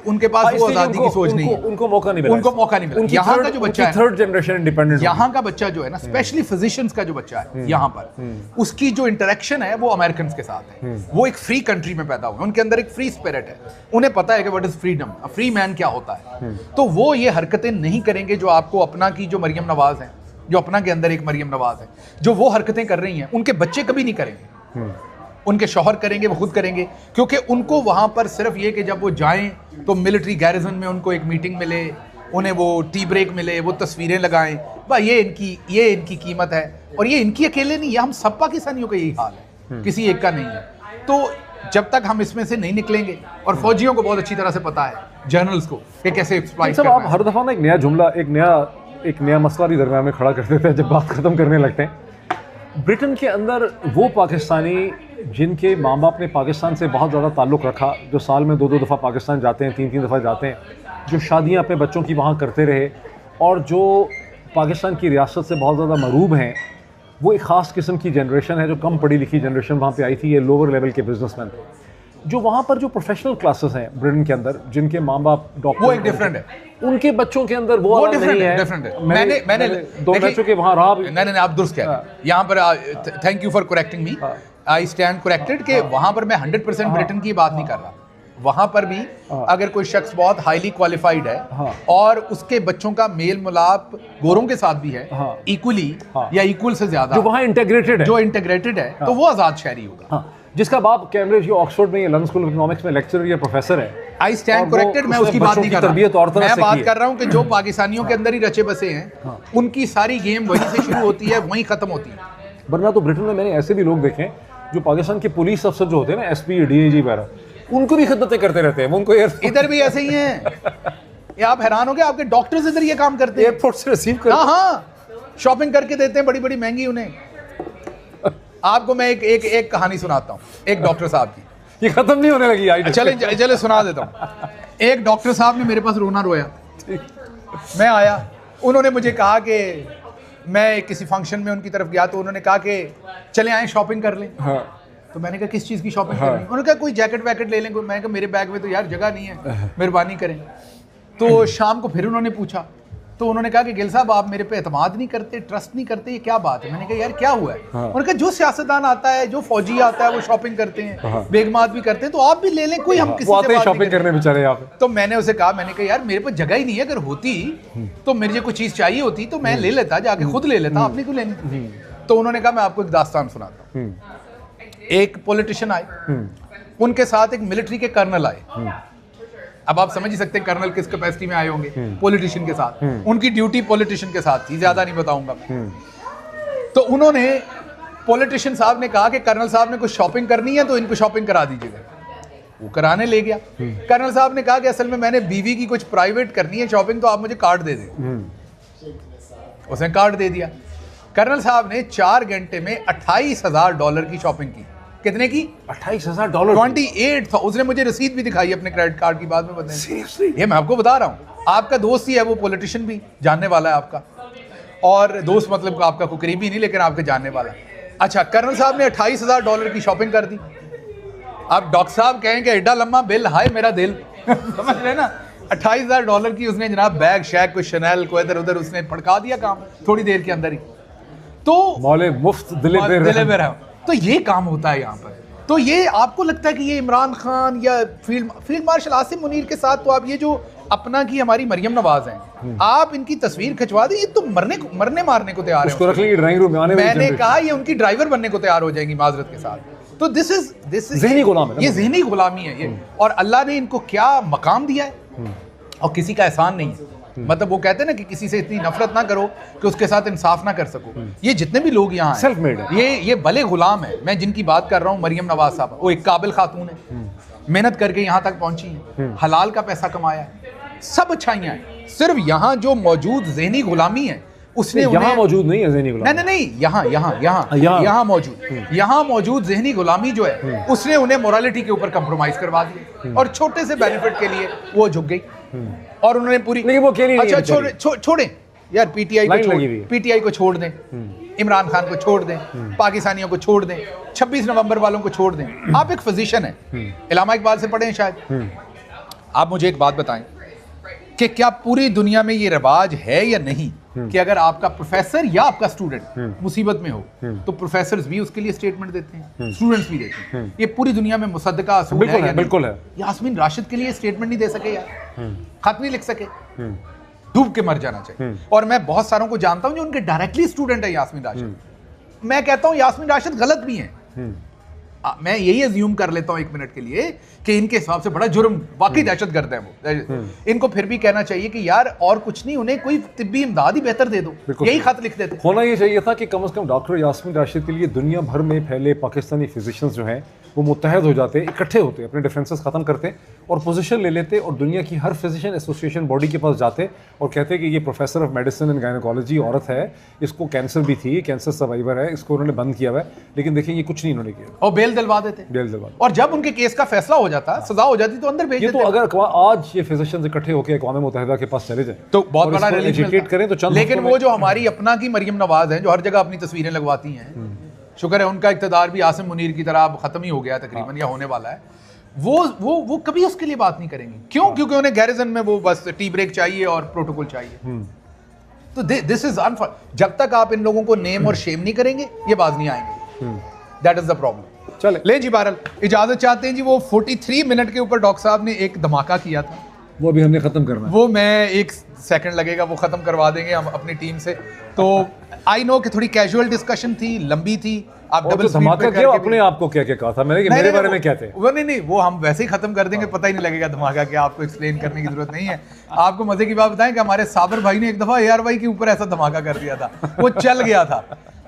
वो आजादी की सोच नहीं है, उनको मौका नहीं मिला। यहाँ का जो बच्चा है, थर्ड जनरेशन इंडिपेंडेंट, यहाँ का बच्चा जो है ना, स्पेशली फिजिशियंस का जो बच्चा है यहाँ पर, उसकी जो इंटरेक्शन है वो अमेरिकन के साथ है। वो एक फ्री कंट्री में पैदा हुए, उनके अंदर एक फ्री स्पिरिट है, उन्हें पता है कि what is freedom, free man क्या होता है। तो वो ये हरकतें नहीं करेंगे जो आपको अपना की जो मरियम नवाज है, जो अपना के अंदर एक मरियम नवाज है, जो वो हरकतें कर रही हैं, उनके बच्चे कभी नहीं करेंगे। उनके शौहर करेंगे, वो खुद करेंगे, क्योंकि उनको वहाँ पर सिर्फ ये कि जब वो जाएं तो मिलिट्री गैरिजन में उनको एक मीटिंग मिले, उन्हें वो टी ब्रेक मिले, वो तस्वीरें लगाएं, भाई ये इनकी कीमत है। और ये इनकी अकेले नहीं, ये हम सब पाकिस्तानियों का यही हाल है, किसी एक का नहीं है। तो जब तक हम इसमें से नहीं निकलेंगे, और फौजियों को बहुत अच्छी तरह से पता है जर्नल्स को कि कैसे एक्सप्लॉइट सब करना आप है। हर दफ़ा ना एक नया जुमला एक नया मसला भी दरम्यान में खड़ा कर देते हैं जब बात ख़त्म करने लगते हैं। ब्रिटेन के अंदर वो पाकिस्तानी जिनके माँ बाप ने पाकिस्तान से बहुत ज़्यादा ताल्लुक़ रखा, जो साल में 2-2 दफ़ा पाकिस्तान जाते हैं, 3-3 दफ़ा जाते हैं, जो शादियाँ अपने बच्चों की वहाँ करते रहे और जो पाकिस्तान की रियासत से बहुत ज़्यादा मरूब हैं, वो एक ख़ास किस्म की जनरेशन है जो कम पढ़ी लिखी जनरेशन वहाँ पे आई थी। ये लोअर लेवल के बिजनेसमैन थे। जो वहाँ पर जो प्रोफेशनल क्लासेस हैं ब्रिटेन के अंदर, जिनके माँ बाप डॉक्टर, वो एक डिफरेंट है, उनके बच्चों के अंदर वो अलग नहीं है। डिफरेंट है। मैंने 2 देखिए, बच्चों के वहाँ रहा भी। नहीं आप दुरुस्त कह रहे हैं। यहाँ पर thank you for correcting me, I stand corrected कि वहाँ पर मैं 100% ब्रिटेन की बात नहीं कर रहा। वहाँ पर भी अगर कोई शख्स बहुत हाईली क्वालिफाइड है और उसके बच्चों का मेल मिलाप गोरों के साथ भी है इक्वली या इक्वल से ज्यादा, जो वहाँ इंटीग्रेटेड है तो वो आज़ाद शहरी होगा। जिसका बाप कैम्ब्रिज या ऑक्सफोर्ड में या लंदन स्कूल ऑफ इकोनॉमिक्स में लेक्चरर या प्रोफेसर है। आई स्टैंड करेक्टेड, मैं उसकी बात नहीं कर रहा। मैं बात कर रहा हूँ कि जो पाकिस्तानियों के अंदर ही रचे बसे हैं, उनकी सारी गेम वहीं से शुरू होती है, वहीं खत्म होती है। वरना तो ब्रिटेन में मैंने ऐसे भी लोग देखे जो पाकिस्तान के पुलिस अफसर जो होते हैं ना, एसपी, डीआईजी वगैरह, उनको भी खिदमतें करते रहते हैं। उनको इधर भी ऐसे ही हैं। ये आप हैरान हो गए, आपके डॉक्टर्स इधर ये काम करते हैं, एयरपोर्ट से रिसीव कर, हाँ शॉपिंग करके देते हैं बड़ी बड़ी महंगी उन्हें। आपको मैं एक कहानी सुनाता हूँ एक डॉक्टर साहब की, ये खत्म नहीं होने लगी। आई चले सुना देता हूँ। एक डॉक्टर साहब ने मेरे पास रोना रोया। मैं आया, उन्होंने मुझे कहा कि मैं किसी फंक्शन में उनकी तरफ गया तो उन्होंने कहा कि चले आए शॉपिंग कर लें। तो मैंने कहा किस चीज़ की शॉपिंग करनी? उन्होंने कहा कोई जैकेट वैकेट ले लें। मैंने कहा मेरे बैग में तो यार जगह नहीं है, मेहरबानी करें। तो शाम को फिर उन्होंने पूछा तो उन्होंने कहा कि गिल साहब आप मेरे पे एतमाद नहीं करते, ट्रस्ट नहीं करते, ये क्या बात है? मैंने कहा यार क्या हुआ है? उन्होंने कहा जो सियासतदान आता है, जो फौजी आता है, वो शॉपिंग करते हैं, बेगमात भी करते हैं, तो आप भी ले लें, कोई हम किसी से बात शॉपिंग करने बेचारे आप। तो मैंने उसे कहा, मैंने कहा यार मेरे पास जगह ही नहीं है, अगर होती तो मुझे कोई चीज़ चाहिए होती तो मैं ले लेता, जाके खुद ले लेता, आपने क्यों लेनी? तो उन्होंने कहा मैं आपको एक दास्तान सुनाता हूँ। एक पॉलिटिशियन आए, उनके साथ एक मिलिट्री के कर्नल आए। अब आप समझ ही सकते हैं कर्नल किस कैपेसिटी में आए होंगे, पॉलिटिशियन के साथ। उनकी ड्यूटी पॉलिटिशियन के साथ थी, ज्यादा नहीं बताऊंगा मैं। तो उन्होंने, पॉलिटिशियन साहब ने कहा कि कर्नल साहब ने कुछ शॉपिंग करनी है तो इनको शॉपिंग करा दीजिएगा। वो कराने ले गया। कर्नल साहब ने कहा कि असल में मैंने बीवी की कुछ प्राइवेट करनी है शॉपिंग, तो आप मुझे कार्ड दे दें। उसने कार्ड दे दिया। कर्नल साहब ने 4 घंटे में $28,000 की शॉपिंग की। कितने की? $28,000। 28 था। उसने मुझे रसीद भी दिखाई अपने क्रेडिट कार्ड की, बाद में बताएं। ये मैं आपको बता रहा हूँ, आपका दोस्त ही है वो, पॉलिटिशियन भी जानने वाला है आपका, और दोस्त मतलब आपका कोई करीबी नहीं लेकिन आपके जानने वाला। अच्छा, कर्नल साहब ने $28,000 की शॉपिंग कर दी। अब डॉक्टर साहब कहें कि एडा लम्बा बिल, हाय मेरा दिल। समझ रहे ना? $28,000 की उसने जनाब बैग शैग को शनैल को इधर उधर उसने फड़का दिया काम थोड़ी देर के अंदर ही। तो मौले मुफ्त दिले बेर। तो ये काम होता है यहाँ पर। तो ये आपको लगता है कि ये इमरान खान या फील्ड मार्शल आसिम मुनीर के साथ, तो आप ये जो अपना की हमारी मरियम नवाज हैं, आप इनकी तस्वीर खिंचवा दें, ये तो मरने मारने को तैयार है। उसको रख लेंगे ड्राइंग रूम में आने। मैंने कहा ये उनकी ड्राइवर बनने को तैयार हो जाएंगी माजरत के साथ। तो दिस इज ज़हनी गुलाम है, ये ज़हनी गुलामी है ये। और अल्लाह ने इनको क्या मकाम दिया है, और किसी का एहसान नहीं है। मतलब वो कहते हैं ना कि किसी से इतनी नफरत ना करो कि उसके साथ इंसाफ ना कर सको। ये जितने भी लोग यहाँ सेल्फ मेड है, ये भले गुलाम है। मैं जिनकी बात कर रहा हूँ, मरियम नवाज साहब, वो एक काबिल खातून है, मेहनत करके यहाँ तक पहुंची है, हलाल का पैसा कमाया है, सब अच्छाइयाँ हैं। सिर्फ यहाँ जो मौजूद ज़हनी गुलामी है उसने यहाँ मौजूद नहीं है ज़हनी गुलामी। नहीं, यहाँ मौजूद ज़हनी गुलामी जो है उसने उन्हें मोरालिटी के ऊपर कंप्रोमाइज करवा दिया, और छोटे से बेनिफिट के लिए वो झुक गई। और उन्होंने पूरी, लेकिन वो अकेली नहीं है। अच्छा छोड़ें यार, पीटीआई को छोड़ दें, इमरान खान को छोड़ दें, पाकिस्तानियों को छोड़ दें, 26 नवंबर वालों को छोड़ दें। आप एक फिजिशियन हैं, इलामा इकबाल से पढ़े हैं शायद। आप मुझे एक बात बताएं कि क्या पूरी दुनिया में ये रिवाज है या नहीं कि अगर आपका प्रोफेसर या आपका स्टूडेंट मुसीबत में हो तो प्रोफेसर्स भी उसके लिए स्टेटमेंट देते हैं, स्टूडेंट्स भी देते हैं। ये पूरी दुनिया में मुसद्दका असूल है या नहीं? बिल्कुल है। यास्मीन राशिद के लिए स्टेटमेंट नहीं दे सके यार, खत नहीं लिख सके, डूब के मर जाना चाहिए। और मैं बहुत सारों को जानता हूं जो उनके डायरेक्टली स्टूडेंट है यास्मीन राशिद। मैं कहता हूं यास्मीन राशिद गलत भी है। मैं यही अज्यूम कर लेता हूं 1 मिनट के लिए कि इनके हिसाब से बड़ा जुर्म, वाकई दहशतगर्द है वो। इनको फिर भी कहना चाहिए कि यार और कुछ नहीं, उन्हें कोई तिब्बी इमदाद ही बेहतर दे दो, यही खत लिख देते। होना ये चाहिए था कि कम से कम डॉक्टर यास्मीन राशिद के लिए दुनिया भर में फैले पाकिस्तानी फिजिशियंस जो हैं वो मुत्तहद हो जाते, इकट्ठे होते, अपने डिफरेंसेस ख़त्म करते और पोजीशन ले लेते और दुनिया की हर फिजिशियन एसोसिएशन बॉडी के पास जाते और कहते कि ये professor of medicine and gynaecology औरत है, इसको कैंसर भी थी, कैंसर सर्वाइवर है, इसको उन्होंने बंद किया हुआ है, लेकिन देखिए ये कुछ नहीं इन्होंने किया और बेल दिलवा देते। बेल दिलवा। और जब उनके केस का फैसला हो जाता, सजा हो जाती, तो अंदर भेज ये देते। तो अगर आज ये फिजिशियंस इकट्ठे होकर अक़वाम मुत्तहिदा के पास चले जाएं तो बहुत और बड़ा इसको रिलीफ एजुकेट करें तो चंद लेकिन हफ्तों वो जो हमारी अपना की मरियम नवाज है, जो हर जगह अपनी तस्वीरें लगवाती हैं, शुक्र है उनका इक़्तिदार भी आसिम मुनीर की तरह अब खत्म ही हो गया तकरीबन, या होने वाला है, वो कभी उसके लिए बात नहीं करेंगे। क्यों? क्योंकि उन्हें गैरिजन में वो बस टी ब्रेक चाहिए और प्रोटोकॉल चाहिए। तो दिस इज जब तक आप इन लोगों को नेम और शेम नहीं करेंगे, ये बाज नहीं आएंगे। That is the problem. चले ले जी बहरहाल इजाजत चाहते हैं जी। वो 43 मिनट के ऊपर डॉक्टर साहब ने एक धमाका किया था, वो अभी हमने ख़त्म करना है। वो मैं 1 सेकंड लगेगा, वो ख़त्म करवा देंगे हम अपनी टीम से। तो आई नो कि थोड़ी कैजुअल डिस्कशन थी, लंबी थी, आप और डबल जो स्पीड धमाका पे किया करके अपने आप को क्या क्या कहा था मैंने कि नहीं, मेरे नहीं, बारे में वो- क्या थे? वो नहीं, वो हम वैसे ही खत्म कर देंगे, पता ही नहीं लगेगा धमाका क्या, आपको एक्सप्लेन करने की जरूरत नहीं है। आपको मजे की बात बताएं कि हमारे साबर भाई ने एक दफा AR भाई के ऊपर ऐसा धमाका कर दिया था, वो चल गया था,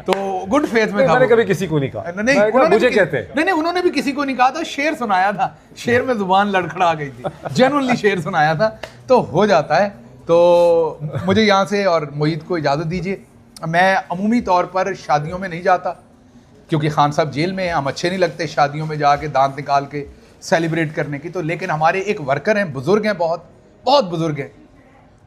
तो गुड फेथ में था मैंने वो। कभी किसी को नहीं कहा। नहीं, मैं कहा, उन्होंने मुझे भी कहते हैं नहीं, उन्होंने भी किसी को नहीं कहा था, शेर सुनाया था, शेर में जुबान लड़खड़ा गई थी, जेन्युइनली शेर सुनाया था। तो हो जाता है। तो मुझे यहाँ से और मोहित को इजाज़त दीजिए। मैं अमूमी तौर पर शादियों में नहीं जाता क्योंकि खान साहब जेल में हैं, हम अच्छे नहीं लगते शादियों में जाके दांत निकाल के सेलिब्रेट करने की। तो लेकिन हमारे एक वर्कर हैं, बुज़ुर्ग हैं, बहुत बहुत बुज़ुर्ग हैं,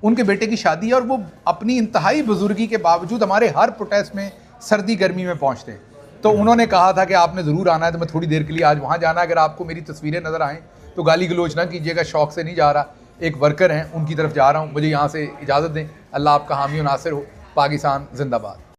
उनके बेटे की शादी है और वो अपनी इंतहाई बुजुर्गी के बावजूद हमारे हर प्रोटेस्ट में सर्दी गर्मी में पहुंचते हैं। तो उन्होंने कहा था कि आपने ज़रूर आना है, तो मैं थोड़ी देर के लिए आज वहाँ जाना। अगर आपको मेरी तस्वीरें नज़र आएँ तो गाली गलोच ना कीजिएगा, शौक से नहीं जा रहा, एक वर्कर हैं उनकी तरफ जा रहा हूँ। मुझे यहाँ से इजाज़त दें। अल्लाह आपका हामी और नासिर हो। पाकिस्तान जिंदाबाद।